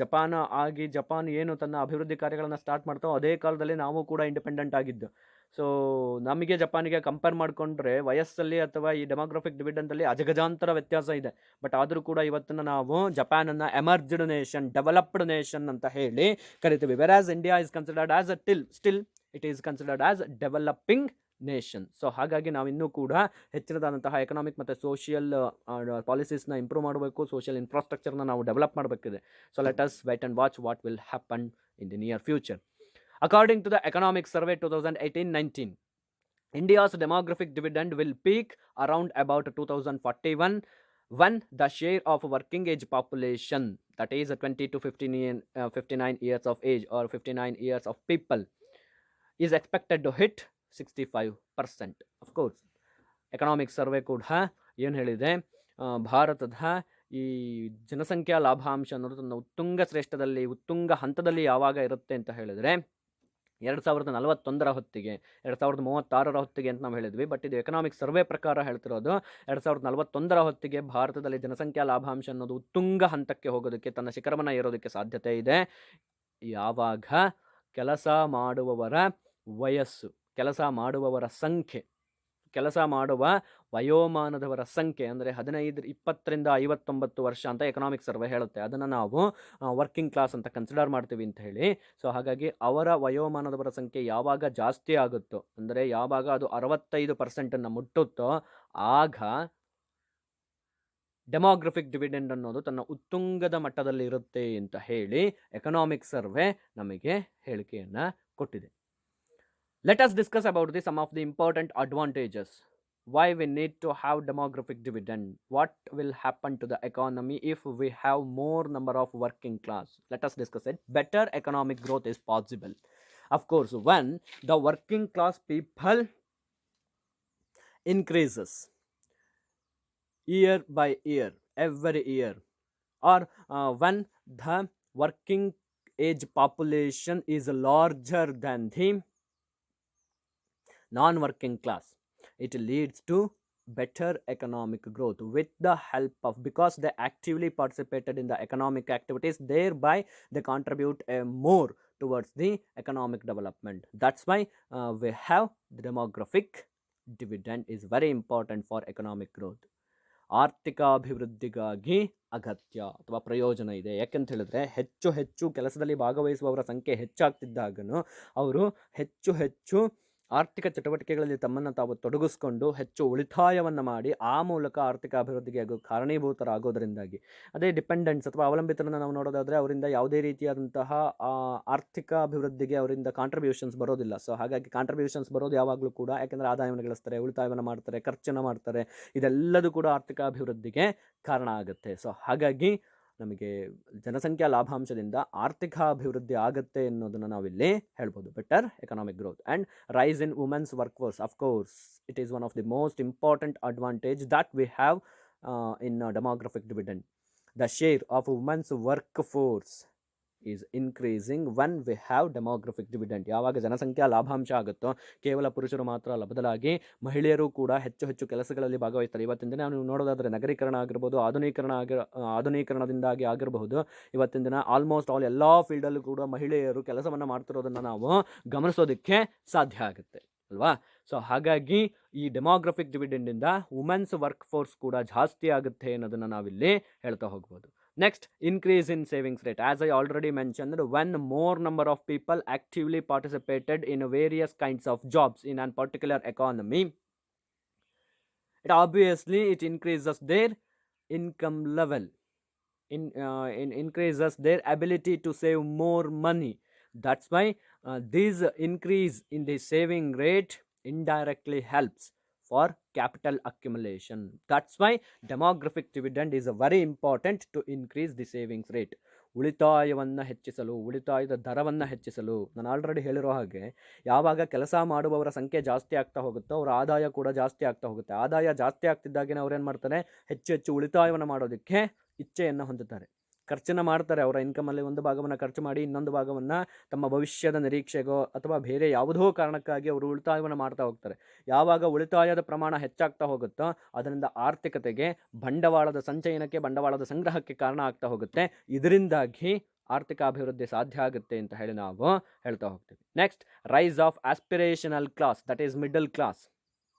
ಜಪಾನ್ ಏನು ತನ್ನ ಅಭಿವೃದ್ಧಿ ಕಾರ್ಯಗಳನ್ನು ಸ್ಟಾರ್ಟ್ ಮಾಡ್ತಾವೋ ಅದೇ ಕಾಲದಲ್ಲಿ ನಾವು ಕೂಡ ಇಂಡಿಪೆಂಡೆಂಟ್ ಆಗಿದ್ದು. ಸೊ ನಮಗೆ ಜಪಾನಿಗೆ ಕಂಪೇರ್ ಮಾಡಿಕೊಂಡ್ರೆ ವಯಸ್ಸಲ್ಲಿ ಅಥವಾ ಈ ಡೆಮೋಗ್ರಫಿಕ್ ಡಿವಿಡೆಂಡಲ್ಲಿ ಅಜಗಜಾಂತರ ವ್ಯತ್ಯಾಸ ಇದೆ. ಬಟ್ ಆದರೂ ಕೂಡ ಇವತ್ತನ್ನು ನಾವು ಜಪಾನನ್ನು ಎಮರ್ಜ್ಡ್ ನೇಷನ್, ಡೆವಲಪ್ಡ್ ನೇಷನ್ ಅಂತ ಹೇಳಿ ಕರಿತೀವಿ. Versus India is considered as still it is considered as developing nation. So ಹಾಗಾಗಿ ನಾವಿನ್ನೂ ಕೂಡ ಹೆಚ್ಚಿನದಾದಂತಹ ಎಕನಾಮಿಕ್ ಮತ್ತು ಸೋಷಿಯಲ್ ಪಾಲಿಸೀಸ್ನ ಇಂಪ್ರೂವ್ ಮಾಡಬೇಕು, ಸೋಷಿಯಲ್ ಇನ್ಫ್ರಾಸ್ಟ್ರಕ್ಚರ್ನ ನಾವು ಡೆವಲಪ್ ಮಾಡಬೇಕಿದೆ. So let us wait and watch what will happen in the near future. According to the Economic Survey 2018-19, India's demographic dividend will peak around about 2041 when the share of working age population, that is 20 to 59 years of age or 59 years of people, is expected to hit 65%. Of course, Economic Survey ಕೂಡ ಏನು ಹೇಳಿದೆ, ಭಾರತದ ಈ ಜನಸಂಖ್ಯಾ ಲಾಭಾಂಶ ಅನ್ನೋದು ತನ್ನ ಉತ್ತುಂಗ ಹಂತದಲ್ಲಿ ಯಾವಾಗ ಇರುತ್ತೆ ಅಂತ ಹೇಳಿದರೆ 2041 ಹೊತ್ತಿಗೆ, 2036 ಹೊತ್ತಿಗೆ ಅಂತ ನಾವು ಹೇಳಿದ್ವಿ. ಬಟ್ ಇದು ಎಕನಾಮಿಕ್ ಸರ್ವೆ ಪ್ರಕಾರ ಹೇಳ್ತಿರೋದು 2041 ಹೊತ್ತಿಗೆ ಭಾರತದಲ್ಲಿ ಜನಸಂಖ್ಯಾ ಲಾಭಾಂಶ ಅನ್ನೋದು ಉತ್ತುಂಗ ಹಂತಕ್ಕೆ ಹೋಗೋದಕ್ಕೆ, ತನ್ನ ಶಿಖರವನ್ನು ಏರೋದಕ್ಕೆ ಸಾಧ್ಯತೆ ಇದೆ. ಯಾವಾಗ ಕೆಲಸ ಮಾಡುವವರ ವಯಸ್ಸು, ಕೆಲಸ ಮಾಡುವವರ ಸಂಖ್ಯೆ, ಕೆಲಸ ಮಾಡುವ ವಯೋಮಾನದವರ ಸಂಖ್ಯೆ ಅಂದರೆ 20ರಿಂದ 59 ವರ್ಷ ಅಂತ ಎಕನಾಮಿಕ್ ಸರ್ವೆ ಹೇಳುತ್ತೆ. ಅದನ್ನು ನಾವು ವರ್ಕಿಂಗ್ ಕ್ಲಾಸ್ ಅಂತ ಕನ್ಸಿಡರ್ ಮಾಡ್ತೀವಿ ಅಂತ ಹೇಳಿ. ಸೊ ಹಾಗಾಗಿ ಅವರ ವಯೋಮಾನದವರ ಸಂಖ್ಯೆ ಯಾವಾಗ ಜಾಸ್ತಿ ಆಗುತ್ತೋ, ಅಂದರೆ ಯಾವಾಗ ಅದು 65% ಮುಟ್ಟುತ್ತೋ, ಆಗ ಡೆಮೋಗ್ರಫಿಕ್ ಡಿವಿಡೆಂಡ್ ಅನ್ನೋದು ತನ್ನ ಉತ್ತುಂಗದ ಮಟ್ಟದಲ್ಲಿ ಇರುತ್ತೆ ಅಂತ ಹೇಳಿ ಎಕನಾಮಿಕ್ ಸರ್ವೆ ನಮಗೆ ಹೇಳಿಕೆಯನ್ನು ಕೊಟ್ಟಿದೆ. Let us discuss about the some of the important advantages. Why we need to have demographic dividend? What will happen to the economy if we have more number of working class? Let us discuss it. Better economic growth is possible. Of course, when the working class people increases year by year, every year, or when the working age population is larger than the non-working class, it leads to better economic growth with the help of, because they actively participated in the economic activities, thereby they contribute more towards the economic development. That's why we have the demographic dividend is very important for economic growth. ಆರ್ಥಿಕ ಅಭಿವೃದ್ಧಿಗಾಗಿ ಅಗತ್ಯ ಅಥವಾ ಪ್ರಯೋಜನ ಇದೆ. ಯಾಕೆಂತ ಹೇಳಿದ್ರೆ ಹೆಚ್ಚು ಹೆಚ್ಚು ಕೆಲಸದಲ್ಲಿ ಭಾಗವಹಿಸುವವರ ಸಂಖ್ಯೆ ಹೆಚ್ಚಾಗ್ತಿದ್ದಾಗನು ಅವರು ಹೆಚ್ಚು ಹೆಚ್ಚು ಆರ್ಥಿಕ ಚಟುವಟಿಕೆಗಳಲ್ಲಿ ತಮ್ಮನ್ನು ತಾವು ತೊಡಗಿಸ್ಕೊಂಡು ಹೆಚ್ಚು ಉಳಿತಾಯವನ್ನು ಮಾಡಿ ಆ ಮೂಲಕ ಆರ್ಥಿಕ ಅಭಿವೃದ್ಧಿಗೆ ಕಾರಣೀಭೂತರಾಗೋದರಿಂದಾಗಿ, ಅದೇ ಡಿಪೆಂಡೆನ್ಸ್ ಅಥವಾ ಅವಲಂಬಿತರನ್ನು ನಾವು ನೋಡೋದಾದರೆ ಅವರಿಂದ ಯಾವುದೇ ರೀತಿಯಾದಂತಹ ಆರ್ಥಿಕ ಅಭಿವೃದ್ಧಿಗೆ ಅವರಿಂದ ಕಾಂಟ್ರಿಬ್ಯೂಷನ್ಸ್ ಬರೋದಿಲ್ಲ. ಸೊ ಹಾಗಾಗಿ ಕಾಂಟ್ರಿಬ್ಯೂಷನ್ಸ್ ಬರೋದು ಯಾವಾಗಲೂ ಕೂಡ, ಯಾಕೆಂದರೆ ಆದಾಯವನ್ನು ಗಳಿಸ್ತಾರೆ, ಉಳಿತಾಯವನ್ನು ಮಾಡ್ತಾರೆ, ಖರ್ಚನ್ನು ಮಾಡ್ತಾರೆ, ಇದೆಲ್ಲದೂ ಕೂಡ ಆರ್ಥಿಕ ಅಭಿವೃದ್ಧಿಗೆ ಕಾರಣ ಆಗುತ್ತೆ. ಸೊ ಹಾಗಾಗಿ ನಮಗೆ ಜನಸಂಖ್ಯಾ ಲಾಭಾಂಶದಿಂದ ಆರ್ಥಿಕ ಅಭಿವೃದ್ಧಿ ಆಗುತ್ತೆ ಅನ್ನೋದನ್ನು ನಾವಿಲ್ಲಿ ಹೇಳ್ಬೋದು. Better economic growth and rise in women's work force. Of course it is one of the most important advantage that we have in demographic dividend. The share of women's work force is increasing when we have demographic dividend. ಯಾವಾಗ ಜನಸಂಖ್ಯಾ ಲಾಭಾಂಶ ಆಗುತ್ತೋ ಕೇವಲ ಪುರುಷರು ಮಾತ್ರ ಅಲ್ಲ, ಬದಲಾಗಿ ಮಹಿಳೆಯರು ಕೂಡ ಹೆಚ್ಚು ಹೆಚ್ಚು ಕೆಲಸಗಳಲ್ಲಿ ಭಾಗವಹಿಸ್ತಾರೆ. ಇವತ್ತಿನ ದಿನ ನೀವು ನೋಡೋದಾದರೆ ನಗರೀಕರಣ ಆಗಿರ್ಬೋದು, ಆಧುನೀಕರಣದಿಂದಾಗಿ ಆಗಿರಬಹುದು, ಇವತ್ತಿನ ದಿನ ಆಲ್ಮೋಸ್ಟ್ ಆಲ್ ಎಲ್ಲ ಫೀಲ್ಡಲ್ಲೂ ಕೂಡ ಮಹಿಳೆಯರು ಕೆಲಸವನ್ನು ಮಾಡ್ತಿರೋದನ್ನು ನಾವು ಗಮನಿಸೋದಕ್ಕೆ ಸಾಧ್ಯ ಆಗುತ್ತೆ ಅಲ್ವಾ. ಸೊ ಹಾಗಾಗಿ ಈ ಡೆಮೋಗ್ರಫಿಕ್ ಡಿವಿಡೆಂಡಿಂದ ವುಮೆನ್ಸ್ ವರ್ಕ್ ಫೋರ್ಸ್ ಕೂಡ ಜಾಸ್ತಿ ಆಗುತ್ತೆ ಅನ್ನೋದನ್ನು ನಾವಿಲ್ಲಿ ಹೇಳ್ತಾ ಹೋಗ್ಬೋದು. Next, increase in savings rate. As I already mentioned, when more number of people actively participated in various kinds of jobs in a particular economy, it obviously it increases their income level, increases their ability to save more money. That's why this increase in the saving rate indirectly helps for capital accumulation. That's why demographic dividend is very important to increase the savings rate. ಉಳಿತಾಯವನ್ನು ಹೆಚ್ಚಿಸಲು, ಉಳಿತಾಯದ ದರವನ್ನು ಹೆಚ್ಚಿಸಲು, ನಾನು already ಹೇಳಿರೋ ಹಾಗೆ ಯಾವಾಗ ಕೆಲಸ ಮಾಡುವವರ ಸಂಖ್ಯೆ ಜಾಸ್ತಿ ಆಗ್ತಾ ಹೋಗುತ್ತೋ ಅವರ ಆದಾಯ ಕೂಡ ಜಾಸ್ತಿ ಆಗ್ತಾ ಹೋಗುತ್ತೆ. ಆದಾಯ ಜಾಸ್ತಿ ಆಗ್ತಿದ್ದಾಗೇ ಅವ್ರೇನು ಮಾಡ್ತಾರೆ, ಹೆಚ್ಚು ಹೆಚ್ಚು ಉಳಿತಾಯವನ್ನು ಮಾಡೋದಕ್ಕೆ ಇಚ್ಛೆಯನ್ನು ಹೊಂದುತ್ತಾರೆ, ಖರ್ಚನ್ನು ಮಾಡ್ತಾರೆ. ಅವರ ಇನ್ಕಮಲ್ಲಿ ಒಂದು ಭಾಗವನ್ನು ಖರ್ಚು ಮಾಡಿ ಇನ್ನೊಂದು ಭಾಗವನ್ನು ತಮ್ಮ ಭವಿಷ್ಯದ ನಿರೀಕ್ಷೆಗೋ ಅಥವಾ ಬೇರೆ ಯಾವುದೋ ಕಾರಣಕ್ಕಾಗಿ ಅವರು ಉಳಿತಾಯವನ್ನು ಮಾಡ್ತಾ ಹೋಗ್ತಾರೆ. ಯಾವಾಗ ಉಳಿತಾಯದ ಪ್ರಮಾಣ ಹೆಚ್ಚಾಗ್ತಾ ಹೋಗುತ್ತೋ ಅದರಿಂದ ಆರ್ಥಿಕತೆಗೆ, ಬಂಡವಾಳದ ಸಂಚಯನಕ್ಕೆ, ಬಂಡವಾಳದ ಸಂಗ್ರಹಕ್ಕೆ ಕಾರಣ ಆಗ್ತಾ ಹೋಗುತ್ತೆ. ಇದರಿಂದಾಗಿ ಆರ್ಥಿಕ ಅಭಿವೃದ್ಧಿ ಸಾಧ್ಯ ಆಗುತ್ತೆ ಅಂತ ಹೇಳಿ ನಾವು ಹೇಳ್ತಾ ಹೋಗ್ತೀವಿ. Next, rise of aspirational class, that is middle class.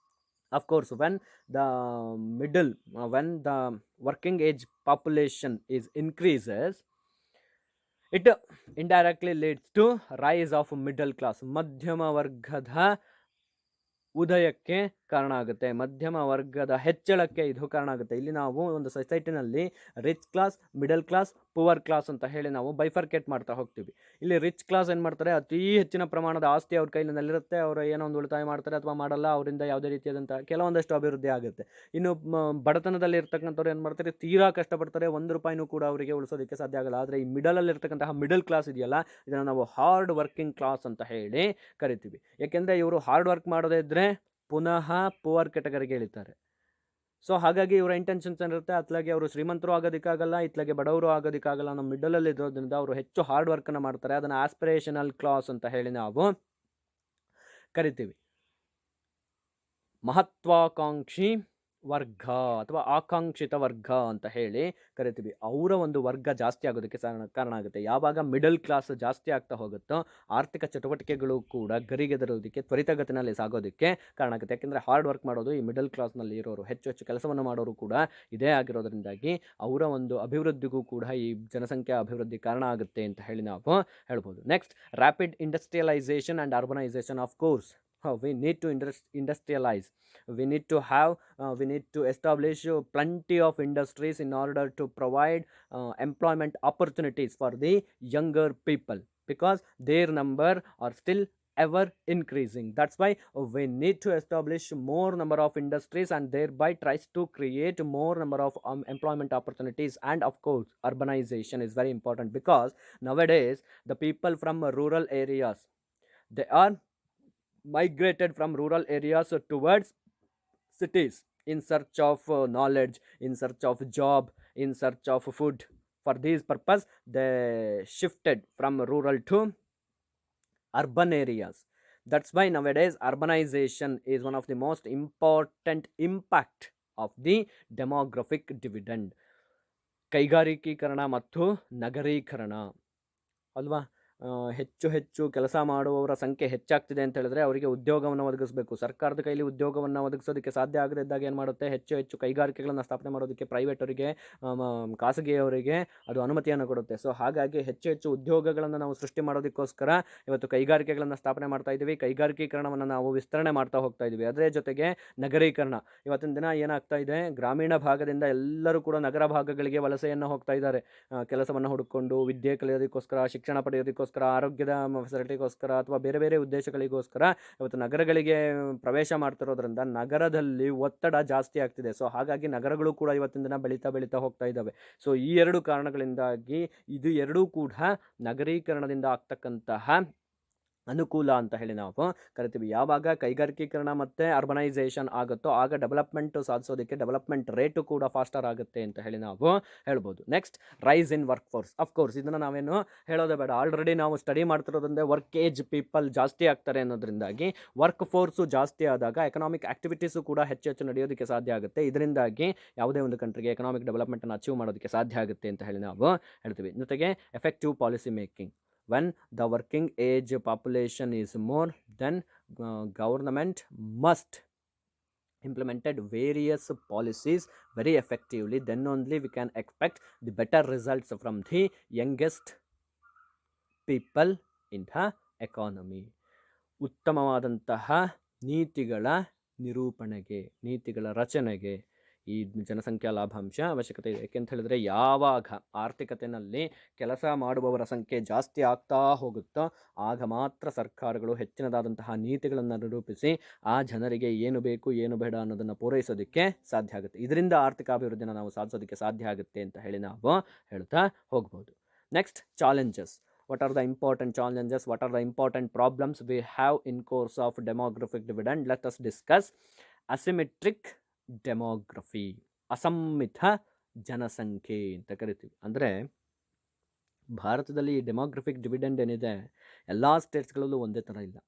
Of course, when the working age population is increases, it indirectly leads to rise of middle class. ಮಧ್ಯಮ ವರ್ಗದ ಉದಯಕ್ಕೆ ಕಾರಣ ಆಗುತ್ತೆ, ಮಧ್ಯಮ ವರ್ಗದ ಹೆಚ್ಚಳಕ್ಕೆ ಇದು ಕಾರಣ ಆಗುತ್ತೆ. ಇಲ್ಲಿ ನಾವು ಒಂದು ಸೊಸೈಟಿನಲ್ಲಿ rich class, middle class, poor class ಅಂತ ಹೇಳಿ ನಾವು ಬೈಫರ್ಕೇಟ್ ಮಾಡ್ತಾ ಹೋಗ್ತೀವಿ. ಇಲ್ಲಿ ರಿಚ್ ಕ್ಲಾಸ್ ಏನು ಮಾಡ್ತಾರೆ, ಅತಿ ಹೆಚ್ಚಿನ ಪ್ರಮಾಣದ ಆಸ್ತಿ ಅವ್ರ ಕೈಲಿರುತ್ತೆ, ಅವರು ಏನೋ ಒಂದು ಉಳಿತಾಯ ಮಾಡ್ತಾರೆ ಅಥವಾ ಮಾಡಲ್ಲ, ಅವರಿಂದ ಯಾವುದೇ ರೀತಿಯಾದಂಥ ಕೆಲವೊಂದಷ್ಟು ಅಭಿವೃದ್ಧಿ ಆಗುತ್ತೆ. ಇನ್ನು ಬಡತನದಲ್ಲಿ ಇರ್ತಕ್ಕಂಥವ್ರು ಏನು ಮಾಡ್ತಾರೆ, ತೀರಾ ಕಷ್ಟಪಡ್ತಾರೆ, ₹1 ಕೂಡ ಅವರಿಗೆ ಉಳಿಸೋದಕ್ಕೆ ಸಾಧ್ಯ ಆಗಲ್ಲ. ಆದರೆ ಈ ಮಿಡಲಲ್ಲಿ ಇರ್ತಕ್ಕಂತಹ ಮಿಡಲ್ ಕ್ಲಾಸ್ ಇದೆಯಲ್ಲ, ಇದನ್ನು ನಾವು ಹಾರ್ಡ್ ವರ್ಕಿಂಗ್ ಕ್ಲಾಸ್ ಅಂತ ಹೇಳಿ ಕರಿತೀವಿ. ಯಾಕೆಂದರೆ ಇವರು ಹಾರ್ಡ್ ವರ್ಕ್ ಮಾಡೋದೇ ಇದ್ದರೆ ಪುನಃ ಪುವರ್ ಕೆಟಗರಿಗೆ ಇಳಿತಾರೆ. ಸೊ ಹಾಗಾಗಿ ಇವರ ಇಂಟೆನ್ಷನ್ಸ್ ಏನಿರುತ್ತೆ, ಅತ್ಲಾಗೆ ಅವರು ಶ್ರೀಮಂತರು ಆಗೋದಕ್ಕಾಗಲ್ಲ, ಇತ್ಲಾಗೆ ಬಡವರು ಆಗೋದಕ್ಕಾಗಲ್ಲ, ನಮ್ಮ ಮಿಡಲಲ್ಲಿ ಇರೋದ್ರಿಂದ ಅವರು ಹೆಚ್ಚು ಹಾರ್ಡ್ ವರ್ಕನ್ನು ಮಾಡ್ತಾರೆ. ಅದನ್ನು ಆಸ್ಪಿರೇಷನಲ್ ಕ್ಲಾಸ್ ಅಂತ ಹೇಳಿ ನಾವು ಕರಿತೀವಿ. ಮಹತ್ವಾಕಾಂಕ್ಷಿ ವರ್ಗ ಅಥವಾ ಆಕಾಂಕ್ಷಿತ ವರ್ಗ ಅಂತ ಹೇಳಿ ಕರಿತೀವಿ. ಅವರ ಒಂದು ವರ್ಗ ಜಾಸ್ತಿ ಆಗೋದಕ್ಕೆ ಕಾರಣ ಆಗುತ್ತೆ. ಯಾವಾಗ ಮಿಡಲ್ ಕ್ಲಾಸ್ ಜಾಸ್ತಿ ಆಗ್ತಾ ಹೋಗುತ್ತೋ ಆರ್ಥಿಕ ಚಟುವಟಿಕೆಗಳು ಕೂಡ ಗರಿಗೆದರೋದಕ್ಕೆ, ತ್ವರಿತಗತಿನಲ್ಲಿ ಸಾಗೋದಕ್ಕೆ ಕಾರಣ ಆಗುತ್ತೆ. ಯಾಕೆಂದರೆ ಹಾರ್ಡ್ ವರ್ಕ್ ಮಾಡೋದು ಈ ಮಿಡಲ್ ಕ್ಲಾಸ್ನಲ್ಲಿ ಇರೋರು, ಹೆಚ್ಚು ಹೆಚ್ಚು ಕೆಲಸವನ್ನು ಮಾಡೋರು ಕೂಡ ಇದೇ ಆಗಿರೋದ್ರಿಂದಾಗಿ ಅವರ ಒಂದು ಅಭಿವೃದ್ಧಿಗೂ ಕೂಡ ಈ ಜನಸಂಖ್ಯಾ ಅಭಿವೃದ್ಧಿ ಕಾರಣ ಆಗುತ್ತೆ ಅಂತ ಹೇಳಿ ನಾವು ಹೇಳ್ಬೋದು. Next, rapid industrialisation and urbanisation. Of course we need to industrialize. We need to have we need to establish plenty of industries in order to provide employment opportunities for the younger people, because their number are still ever increasing. That's why we need to establish more number of industries, and thereby tries to create more number of employment opportunities. And of course, urbanization is very important, because nowadays the people from rural areas, they are migrated from rural areas towards cities in search of knowledge, in search of job, in search of food. For this purpose, they shifted from rural to urban areas. That's why nowadays urbanization is one of the most important impact of the demographic dividend. ಕೈಗಾರಿಕೀಕರಣ ಮತ್ತು ನಗರೀಕರಣ ಅಲ್ವಾ. ಹೆಚ್ಚು ಹೆಚ್ಚು ಕೆಲಸ ಮಾಡುವವರ ಸಂಖ್ಯೆ ಹೆಚ್ಚಾಗ್ತಿದೆ ಅಂತ ಹೇಳಿದ್ರೆ ಅವರಿಗೆ ಉದ್ಯೋಗವನ್ನು ಒದಗಿಸಬೇಕು. ಸರ್ಕಾರದ ಕೈಲಿ ಉದ್ಯೋಗವನ್ನು ಒದಗಿಸೋದಕ್ಕೆ ಸಾಧ್ಯ ಆಗದೇ ಇದ್ದಾಗ ಏನು ಮಾಡುತ್ತೆ, ಹೆಚ್ಚು ಹೆಚ್ಚು ಕೈಗಾರಿಕೆಗಳನ್ನು ಸ್ಥಾಪನೆ ಮಾಡೋದಕ್ಕೆ ಪ್ರೈವೇಟ್ ಅವರಿಗೆ, ಖಾಸಗಿಯವರಿಗೆ ಅದು ಅನುಮತಿಯನ್ನು ಕೊಡುತ್ತೆ. ಸೊ ಹಾಗಾಗಿ ಹೆಚ್ಚು ಹೆಚ್ಚು ಉದ್ಯೋಗಗಳನ್ನು ನಾವು ಸೃಷ್ಟಿ ಮಾಡೋದಕ್ಕೋಸ್ಕರ ಇವತ್ತು ಕೈಗಾರಿಕೆಗಳನ್ನು ಸ್ಥಾಪನೆ ಮಾಡ್ತಾ ಇದ್ದೀವಿ. ಕೈಗಾರಿಕೀಕರಣವನ್ನು ನಾವು ವಿಸ್ತರಣೆ ಮಾಡ್ತಾ ಹೋಗ್ತಾ ಇದ್ದೀವಿ. ಅದರ ಜೊತೆಗೆ ನಗರೀಕರಣ. ಇವತ್ತಿನ ದಿನ ಏನಾಗ್ತಾ ಇದೆ, ಗ್ರಾಮೀಣ ಭಾಗದಿಂದ ಎಲ್ಲರೂ ಕೂಡ ನಗರ ಭಾಗಗಳಿಗೆ ವಲಸೆಯನ್ನು ಹೋಗ್ತಾ ಇದ್ದಾರೆ. ಕೆಲಸವನ್ನು ಹುಡುಕೊಂಡು, ವಿದ್ಯೆ ಕಲಿಯೋದಕ್ಕೋಸ್ಕರ, ಶಿಕ್ಷಣ ಪಡೆಯೋದಕ್ಕೋಸ್ಕರ, ಆರೋಗ್ಯದ ಫೆಸಿಲಿಟಿಗೋಸ್ಕರ, ಅಥವಾ ಬೇರೆ ಬೇರೆ ಉದ್ದೇಶಗಳಿಗೋಸ್ಕರ ಇವತ್ತು ನಗರಗಳಿಗೆ ಪ್ರವೇಶ ಮಾಡ್ತಿರೋದ್ರಿಂದ ನಗರದಲ್ಲಿ ಒತ್ತಡ ಜಾಸ್ತಿ ಆಗ್ತಿದೆ. ಸೊ ಹಾಗಾಗಿ ನಗರಗಳು ಕೂಡ ಇವತ್ತಿನ ದಿನ ಬೆಳೀತಾ ಹೋಗ್ತಾ ಇದ್ದಾವೆ. ಸೊ ಈ ಎರಡು ಕಾರಣಗಳಿಂದಾಗಿ ಇದು ಎರಡೂ ಕೂಡ ನಗರೀಕರಣದಿಂದ ಆಗ್ತಕ್ಕಂತಹ ಅನುಕೂಲ ಅಂತ ಹೇಳಿ ನಾವು ಕರಿತೀವಿ. ಯಾವಾಗ ಕೈಗಾರಿಕೀಕರಣ ಮತ್ತು ಅರ್ಬನೈಸೇಷನ್ ಆಗುತ್ತೋ ಆಗ ಡೆವಲಪ್ಮೆಂಟ್ ಸಾಧಿಸೋದಕ್ಕೆ ಡೆವಲಪ್ಮೆಂಟ್ ರೇಟು ಕೂಡ ಫಾಸ್ಟರ್ ಆಗುತ್ತೆ ಅಂತ ಹೇಳಿ ನಾವು ಹೇಳ್ಬೋದು. Next, rise in work force. Of course ಇದನ್ನು ನಾವೇನು ಹೇಳೋದೇ ಬೇಡ, ಆಲ್ರೆಡಿ ನಾವು ಸ್ಟಡಿ ಮಾಡ್ತಿರೋದ್ರಿಂದ ವರ್ಕ್ ಏಜ್ ಪೀಪಲ್ ಜಾಸ್ತಿ ಆಗ್ತಾರೆ ಅನ್ನೋದ್ರಿಂದಾಗಿ ವರ್ಕ್ ಫೋರ್ಸು ಜಾಸ್ತಿ ಆದಾಗ ಎಕನಾಮಿಕ್ ಆಕ್ಟಿವಿಟೀಸು ಕೂಡ ಹೆಚ್ಚು ನಡೆಯೋದಕ್ಕೆ ಸಾಧ್ಯ ಆಗುತ್ತೆ. ಇದರಿಂದಾಗಿ ಯಾವುದೇ ಒಂದು ಕಂಟ್ರಿಗೆ ಎಕನಾಮಿಕ್ ಡೆವಲಪ್ಮೆಂಟನ್ನು ಅಚೀವ್ ಮಾಡೋದಕ್ಕೆ ಸಾಧ್ಯ ಆಗುತ್ತೆ ಅಂತ ಹೇಳಿ ನಾವು ಹೇಳ್ತೀವಿ. ಜೊತೆಗೆ effective policy making. When the working age population is more, then government must implemented various policies very effectively. Then only we can expect the better results from the youngest people in the economy. ಉತ್ತಮವಾದಂತಹ ನೀತಿಗಳ ನಿರೂಪಣೆಗೆ, ನೀತಿಗಳ ರಚನೆಗೆ ಈ ಜನಸಂಖ್ಯಾ ಲಾಭಾಂಶ ಅವಶ್ಯಕತೆ ಇದೆ. ಯಾಕೆಂತ ಹೇಳಿದ್ರೆ, ಯಾವಾಗ ಆರ್ಥಿಕತೆಯಲ್ಲಿ ಕೆಲಸ ಮಾಡುವವರ ಸಂಖ್ಯೆ ಜಾಸ್ತಿ ಆಗ್ತಾ ಹೋಗುತ್ತೋ ಆಗ ಮಾತ್ರ ಸರ್ಕಾರಗಳು ಹೆಚ್ಚಿನದಾದಂತಹ ನೀತಿಗಳನ್ನು ನಿರೂಪಿಸಿ ಆ ಜನರಿಗೆ ಏನು ಬೇಕು ಏನು ಬೇಡ ಅನ್ನೋದನ್ನು ಪೂರೈಸೋದಕ್ಕೆ ಸಾಧ್ಯ ಆಗುತ್ತೆ. ಇದರಿಂದ ಆರ್ಥಿಕ ಅಭಿವೃದ್ಧಿನ ನಾವು ಸಾಧಿಸೋದಕ್ಕೆ ಸಾಧ್ಯ ಆಗುತ್ತೆ ಅಂತ ಹೇಳಿ ನಾವು ಹೇಳ್ತಾ ಹೋಗ್ಬೋದು. Next, challenges. What are the important challenges? What are the important problems we have in course of demographic dividend? Let us discuss. Asymmetric demography, ಅಸಮ್ಮಿತ ಜನಸಂಖ್ಯೆ ಅಂತ ಕರಿತೀವಿ. ಅಂದರೆ ಭಾರತದಲ್ಲಿ ಈ ಡೆಮೋಗ್ರಫಿಕ್ ಡಿವಿಡೆಂಡ್ ಏನಿದೆ ಎಲ್ಲ ಸ್ಟೇಟ್ಸ್ಗಳಲ್ಲೂ ಒಂದೇ ಥರ ಇಲ್ಲ.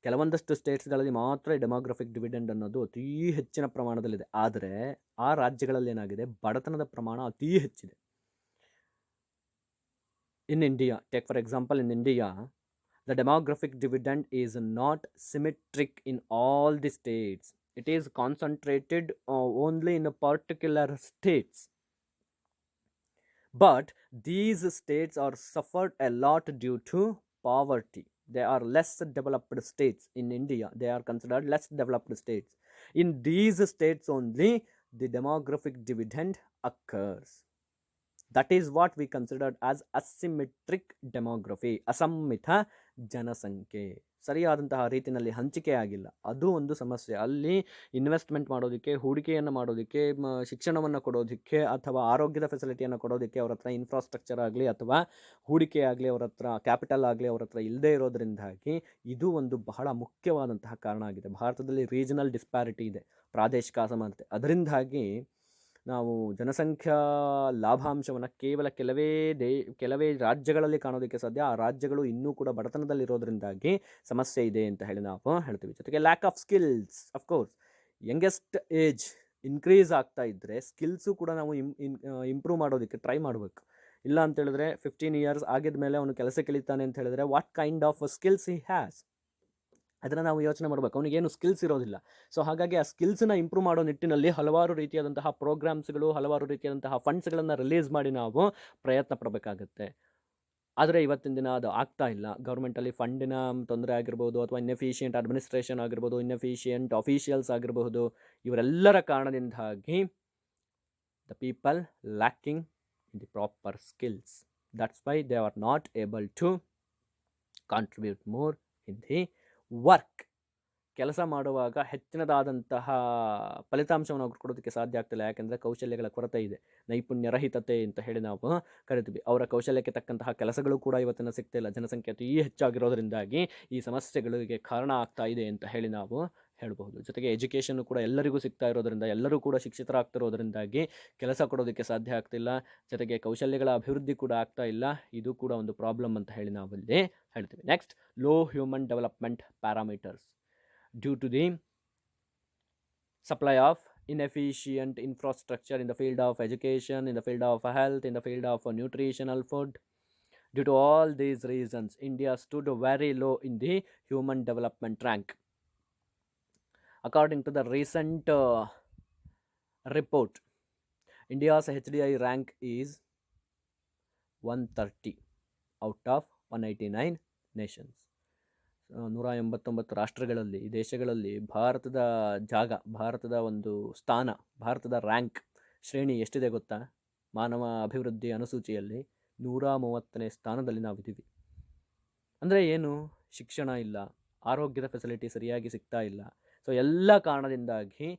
ಕೆಲವೊಂದಷ್ಟು ಸ್ಟೇಟ್ಸ್ಗಳಲ್ಲಿ ಮಾತ್ರ ಈ ಡೆಮೋಗ್ರಫಿಕ್ ಡಿವಿಡೆಂಡ್ ಅನ್ನೋದು ಅತೀ ಹೆಚ್ಚಿನ ಪ್ರಮಾಣದಲ್ಲಿದೆ. ಆದರೆ ಆ ರಾಜ್ಯಗಳಲ್ಲಿ ಏನಾಗಿದೆ, ಬಡತನದ ಪ್ರಮಾಣ ಅತೀ ಹೆಚ್ಚಿದೆ. In India, take for example, in India, the demographic dividend is not symmetric in all the states. It is concentrated only in a particular states. But these states are suffered a lot due to poverty. They are less developed states in India. They are considered less developed states. In these states only the demographic dividend occurs. That is what we considered as asymmetric demography. ಅಸಮ್ಮಿತ ಜನಸಂಖ್ಯೆ, ಸರಿಯಾದಂತಹ ರೀತಿಯಲ್ಲಿ ಹಂಚಿಕೆ ಆಗಿಲ್ಲ, ಅದು ಒಂದು ಸಮಸ್ಯೆ. ಅಲ್ಲಿ investment ಮಾಡೋದಕ್ಕೆ, ಹೂಡಿಕೆಯನ್ನು ಮಾಡೋದಕ್ಕೆ, ಶಿಕ್ಷಣವನ್ನು ಕೊಡೋದಕ್ಕೆ ಅಥವಾ ಆರೋಗ್ಯದ ಫೆಸಿಲಿಟಿಯನ್ನು ಕೊಡೋದಕ್ಕೆ ಅವ್ರ ಹತ್ರ ಇನ್ಫ್ರಾಸ್ಟ್ರಕ್ಚರ್ ಆಗಲಿ ಅಥವಾ ಹೂಡಿಕೆ ಆಗಲಿ, ಅವ್ರ ಹತ್ರ ಕ್ಯಾಪಿಟಲ್ ಆಗಲಿ ಅವ್ರ ಹತ್ರ ಇಲ್ಲದೇ ಇರೋದ್ರಿಂದಾಗಿ ಇದು ಒಂದು ಬಹಳ ಮುಖ್ಯವಾದಂತಹ ಕಾರಣ ಆಗಿದೆ. ಭಾರತದಲ್ಲಿ ರೀಜನಲ್ ಡಿಸ್ಪ್ಯಾರಿಟಿ ಇದೆ, ಪ್ರಾದೇಶಿಕ ಅಸಮಾನತೆ. ಅದರಿಂದಾಗಿ ನಾವು ಜನಸಂಖ್ಯಾ ಲಾಭಾಂಶವನ್ನು ಕೇವಲ ಕೆಲವೇ ರಾಜ್ಯಗಳಲ್ಲಿ ಕಾಣೋದಕ್ಕೆ ಸಾಧ್ಯ. ಆ ರಾಜ್ಯಗಳು ಇನ್ನೂ ಕೂಡ ಬಡತನದಲ್ಲಿರೋದ್ರಿಂದಾಗಿ ಸಮಸ್ಯೆ ಇದೆ ಅಂತ ಹೇಳಿ ನಾವು ಹೇಳ್ತೀವಿ. ಜೊತೆಗೆ lack of skills. Of course youngest age increase ಆಗ್ತಾ ಇದ್ದರೆ ಸ್ಕಿಲ್ಸು ಕೂಡ ನಾವು ಇಂಪ್ರೂವ್ ಮಾಡೋದಕ್ಕೆ ಟ್ರೈ ಮಾಡಬೇಕು. ಇಲ್ಲ ಅಂತ ಹೇಳಿದ್ರೆ 15 years ಆಗಿದ ಮೇಲೆ ಅವನು ಕೆಲಸಕ್ಕೆ ಇಳಿತಾನೆ ಅಂತ ಹೇಳಿದ್ರೆ what kind of skills he has, ಅದನ್ನು ನಾವು ಯೋಚನೆ ಮಾಡಬೇಕು. ಅವನಿಗೇನು ಸ್ಕಿಲ್ಸ್ ಇರೋದಿಲ್ಲ. ಸೊ ಹಾಗಾಗಿ ಆ ಸ್ಕಿಲ್ಸನ್ನ ಇಂಪ್ರೂವ್ ಮಾಡೋ ನಿಟ್ಟಿನಲ್ಲಿ ಹಲವಾರು ರೀತಿಯಾದಂತಹ ಪ್ರೋಗ್ರಾಮ್ಸ್ಗಳು, ಹಲವಾರು ರೀತಿಯಾದಂತಹ ಫಂಡ್ಸ್ಗಳನ್ನು ರಿಲೀಸ್ ಮಾಡಿ ನಾವು ಪ್ರಯತ್ನ ಪಡಬೇಕಾಗತ್ತೆ. ಆದರೆ ಇವತ್ತಿನ ದಿನ ಅದು ಆಗ್ತಾ ಇಲ್ಲ. ಗೌರ್ಮೆಂಟಲ್ಲಿ ಫಂಡಿನ ತೊಂದರೆ ಆಗಿರ್ಬೋದು, ಅಥವಾ ಇನ್ಎಫಿಷಿಯೆಂಟ್ ಅಡ್ಮಿನಿಸ್ಟ್ರೇಷನ್ ಆಗಿರ್ಬೋದು, ಇನ್ಎಫಿಷಿಯೆಂಟ್ ಆಫೀಷಿಯಲ್ಸ್ ಆಗಿರಬಹುದು, ಇವರೆಲ್ಲರ ಕಾರಣದಿಂದಾಗಿ the people lacking in the proper skills. That's why they are not able to contribute more in the work. ಕೆಲಸ ಮಾಡುವಾಗ ಹೆಚ್ಚಿನದಾದಂತಹ ಫಲಿತಾಂಶವನ್ನು ಅವ್ರು ಕೊಡೋದಕ್ಕೆ ಸಾಧ್ಯ ಆಗ್ತಿಲ್ಲ. ಯಾಕೆಂದರೆ ಕೌಶಲ್ಯಗಳ ಕೊರತೆ ಇದೆ, ನೈಪುಣ್ಯ ರಹಿತತೆ ಅಂತ ಹೇಳಿ ನಾವು ಕರಿತೀವಿ. ಅವರ ಕೌಶಲ್ಯಕ್ಕೆ ತಕ್ಕಂತಹ ಕೆಲಸಗಳು ಕೂಡ ಇವತ್ತಿನ ಸಿಗ್ತಿಲ್ಲ. ಜನಸಂಖ್ಯೆ ಅತಿ ಹೆಚ್ಚಾಗಿರೋದ್ರಿಂದಾಗಿ ಈ ಸಮಸ್ಯೆಗಳಿಗೆ ಕಾರಣ ಆಗ್ತಾ ಇದೆ ಅಂತ ಹೇಳಿ ನಾವು ಹೇಳಬಹುದು. ಜೊತೆಗೆ ಎಜುಕೇಷನ್ ಕೂಡ ಎಲ್ಲರಿಗೂ ಸಿಗ್ತಾ ಇರೋದ್ರಿಂದ, ಎಲ್ಲರೂ ಕೂಡ ಶಿಕ್ಷಿತರಾಗ್ತಿರೋದ್ರಿಂದಾಗಿ ಕೆಲಸ ಕೊಡೋದಕ್ಕೆ ಸಾಧ್ಯ ಆಗ್ತಿಲ್ಲ. ಜೊತೆಗೆ ಕೌಶಲ್ಯಗಳ ಅಭಿವೃದ್ಧಿ ಕೂಡ ಆಗ್ತಾ ಇಲ್ಲ. ಇದು ಕೂಡ ಒಂದು ಪ್ರಾಬ್ಲಮ್ ಅಂತ ಹೇಳಿ ನಾವಲ್ಲಿ ಹೇಳ್ತೀವಿ. Next, low human development parameters due to the supply of inefficient infrastructure in the field of education, in the field of health, in the field of nutritional food. Due to all these reasons, India stood very low in the human development rank. According to the recent report, India's HDI rank is 130 out of 189 nations. 189 ರಾಷ್ಟ್ರಗಳಲ್ಲಿ, ದೇಶಗಳಲ್ಲಿ ಭಾರತದ ಜಾಗ, ಭಾರತದ ಒಂದು ಸ್ಥಾನ, ಭಾರತದ rank ಶ್ರೇಣಿ ಎಷ್ಟಿದೆ ಗೊತ್ತಾ? ಮಾನವ ಅಭಿವೃದ್ಧಿ ಅನುಸೂಚಿಯಲ್ಲಿ 130ನೇ ಸ್ಥಾನದಲ್ಲಿ ನಾವಿದ್ದೀವಿ. ಅಂದರೆ ಏನು? ಶಿಕ್ಷಣ ಇಲ್ಲ, ಆರೋಗ್ಯದ ಫೆಸಿಲಿಟಿ ಸರಿಯಾಗಿ ಸಿಗ್ತಾ ಇಲ್ಲ. ಸೊ ಎಲ್ಲ ಕಾರಣದಿಂದಾಗಿ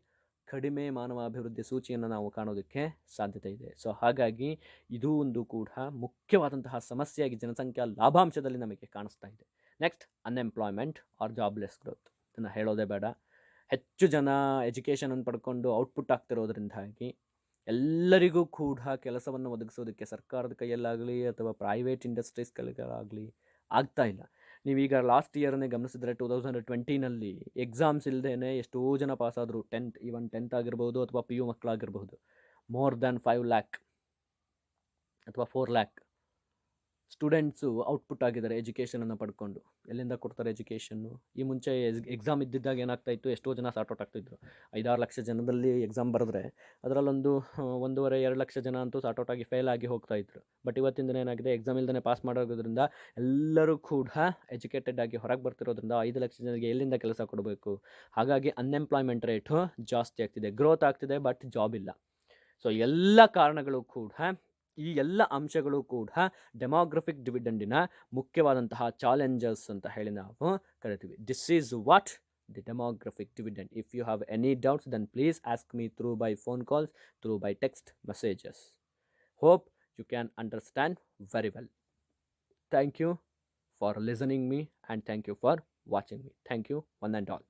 ಕಡಿಮೆ ಮಾನವ ಅಭಿವೃದ್ಧಿ ಸೂಚಿಯನ್ನು ನಾವು ಕಾಣೋದಕ್ಕೆ ಸಾಧ್ಯತೆ ಇದೆ. ಸೊ ಹಾಗಾಗಿ ಇದು ಒಂದು ಕೂಡ ಮುಖ್ಯವಾದಂತಹ ಸಮಸ್ಯೆಯಾಗಿ ಜನಸಂಖ್ಯಾ ಲಾಭಾಂಶದಲ್ಲಿ ನಮಗೆ ಕಾಣಿಸ್ತಾ ಇದೆ. Next, unemployment or jobless growth. ಇದನ್ನು ಹೇಳೋದೇ ಬೇಡ. ಹೆಚ್ಚು ಜನ ಎಜುಕೇಷನನ್ನು ಪಡ್ಕೊಂಡು ಔಟ್ಪುಟ್ ಆಗ್ತಿರೋದ್ರಿಂದಾಗಿ ಎಲ್ಲರಿಗೂ ಕೂಡ ಕೆಲಸವನ್ನು ಒದಗಿಸೋದಕ್ಕೆ ಸರ್ಕಾರದ ಕೈಯಲ್ಲಾಗಲಿ ಅಥವಾ ಪ್ರೈವೇಟ್ ಇಂಡಸ್ಟ್ರೀಸ್ಗಳಿಗಾಗಲಿ ಆಗ್ತಾ ಇಲ್ಲ. ನೀವೀಗ ಲಾಸ್ಟ್ ಇಯರ್ನೇ ಗಮನಿಸಿದ್ರೆ 2020ನಲ್ಲಿ ಎಕ್ಸಾಮ್ಸ್ ಇಲ್ಲದೇ ಎಷ್ಟೋ ಜನ ಪಾಸಾದರು. ಈವನ್ 10th ಆಗಿರ್ಬೋದು ಅಥವಾ PU ಮಕ್ಕಳಾಗಿರ್ಬೋದು. ಮೋರ್ ದ್ಯಾನ್ 5 lakh ಅಥವಾ 4 lakh ಸ್ಟೂಡೆಂಟ್ಸು ಔಟ್ಪುಟ್ ಆಗಿದ್ದಾರೆ ಎಜುಕೇಷನನ್ನು ಪಡ್ಕೊಂಡು. ಎಲ್ಲಿಂದ ಕೊಡ್ತಾರೆ ಎಜುಕೇಷನ್ನು? ಈ ಮುಂಚೆ ಎಕ್ಸಾಮ್ ಇದ್ದಿದ್ದಾಗ ಏನಾಗ್ತಾ ಇತ್ತು, ಎಷ್ಟೋ ಜನ ಸಾರ್ಟ್ಔಟ್ ಆಗ್ತಿದ್ರು. 5-6 ಲಕ್ಷ ಜನದಲ್ಲಿ ಎಕ್ಸಾಮ್ ಬರೆದ್ರೆ ಅದರಲ್ಲೊಂದು 1.5-2 ಲಕ್ಷ ಜನ ಅಂತೂ ಸಾರ್ಟ್ಔಟ್ ಆಗಿ ಫೇಲ್ ಆಗಿ ಹೋಗ್ತಾ ಇದ್ರು. ಬಟ್ ಇವತ್ತಿನ ದಿನ ಏನಾಗಿದೆ, ಎಕ್ಸಾಮ್ ಇಲ್ದೇ ಪಾಸ್ ಮಾಡೋದ್ರಿಂದ ಎಲ್ಲರೂ ಕೂಡ ಎಜುಕೇಟೆಡ್ ಆಗಿ ಹೊರಗೆ ಬರ್ತಿರೋದ್ರಿಂದ 5 ಲಕ್ಷ ಜನರಿಗೆ ಎಲ್ಲಿಂದ ಕೆಲಸ ಕೊಡಬೇಕು? ಹಾಗಾಗಿ ಅನ್ಎಂಪ್ಲಾಯ್ಮೆಂಟ್ ರೇಟು ಜಾಸ್ತಿ ಆಗ್ತಿದೆ. ಗ್ರೋತ್ ಆಗ್ತಿದೆ, ಬಟ್ ಜಾಬ್ ಇಲ್ಲ. ಸೊ ಎಲ್ಲ ಕಾರಣಗಳು ಕೂಡ, ಈ ಎಲ್ಲ ಅಂಶಗಳು ಕೂಡ ಡೆಮೋಗ್ರಫಿಕ್ ಡಿವಿಡೆಂಡಿನ ಮುಖ್ಯವಾದಂತಹ ಚಾಲೆಂಜಸ್ ಅಂತ ಹೇಳಿ ನಾವು ಕರಿತೀವಿ. This is what the demographic dividend. If you have any doubts, then please ask me through by phone calls, through by text messages. Hope you can understand very well. Thank you for listening me, and thank you for watching me. Thank you one and all.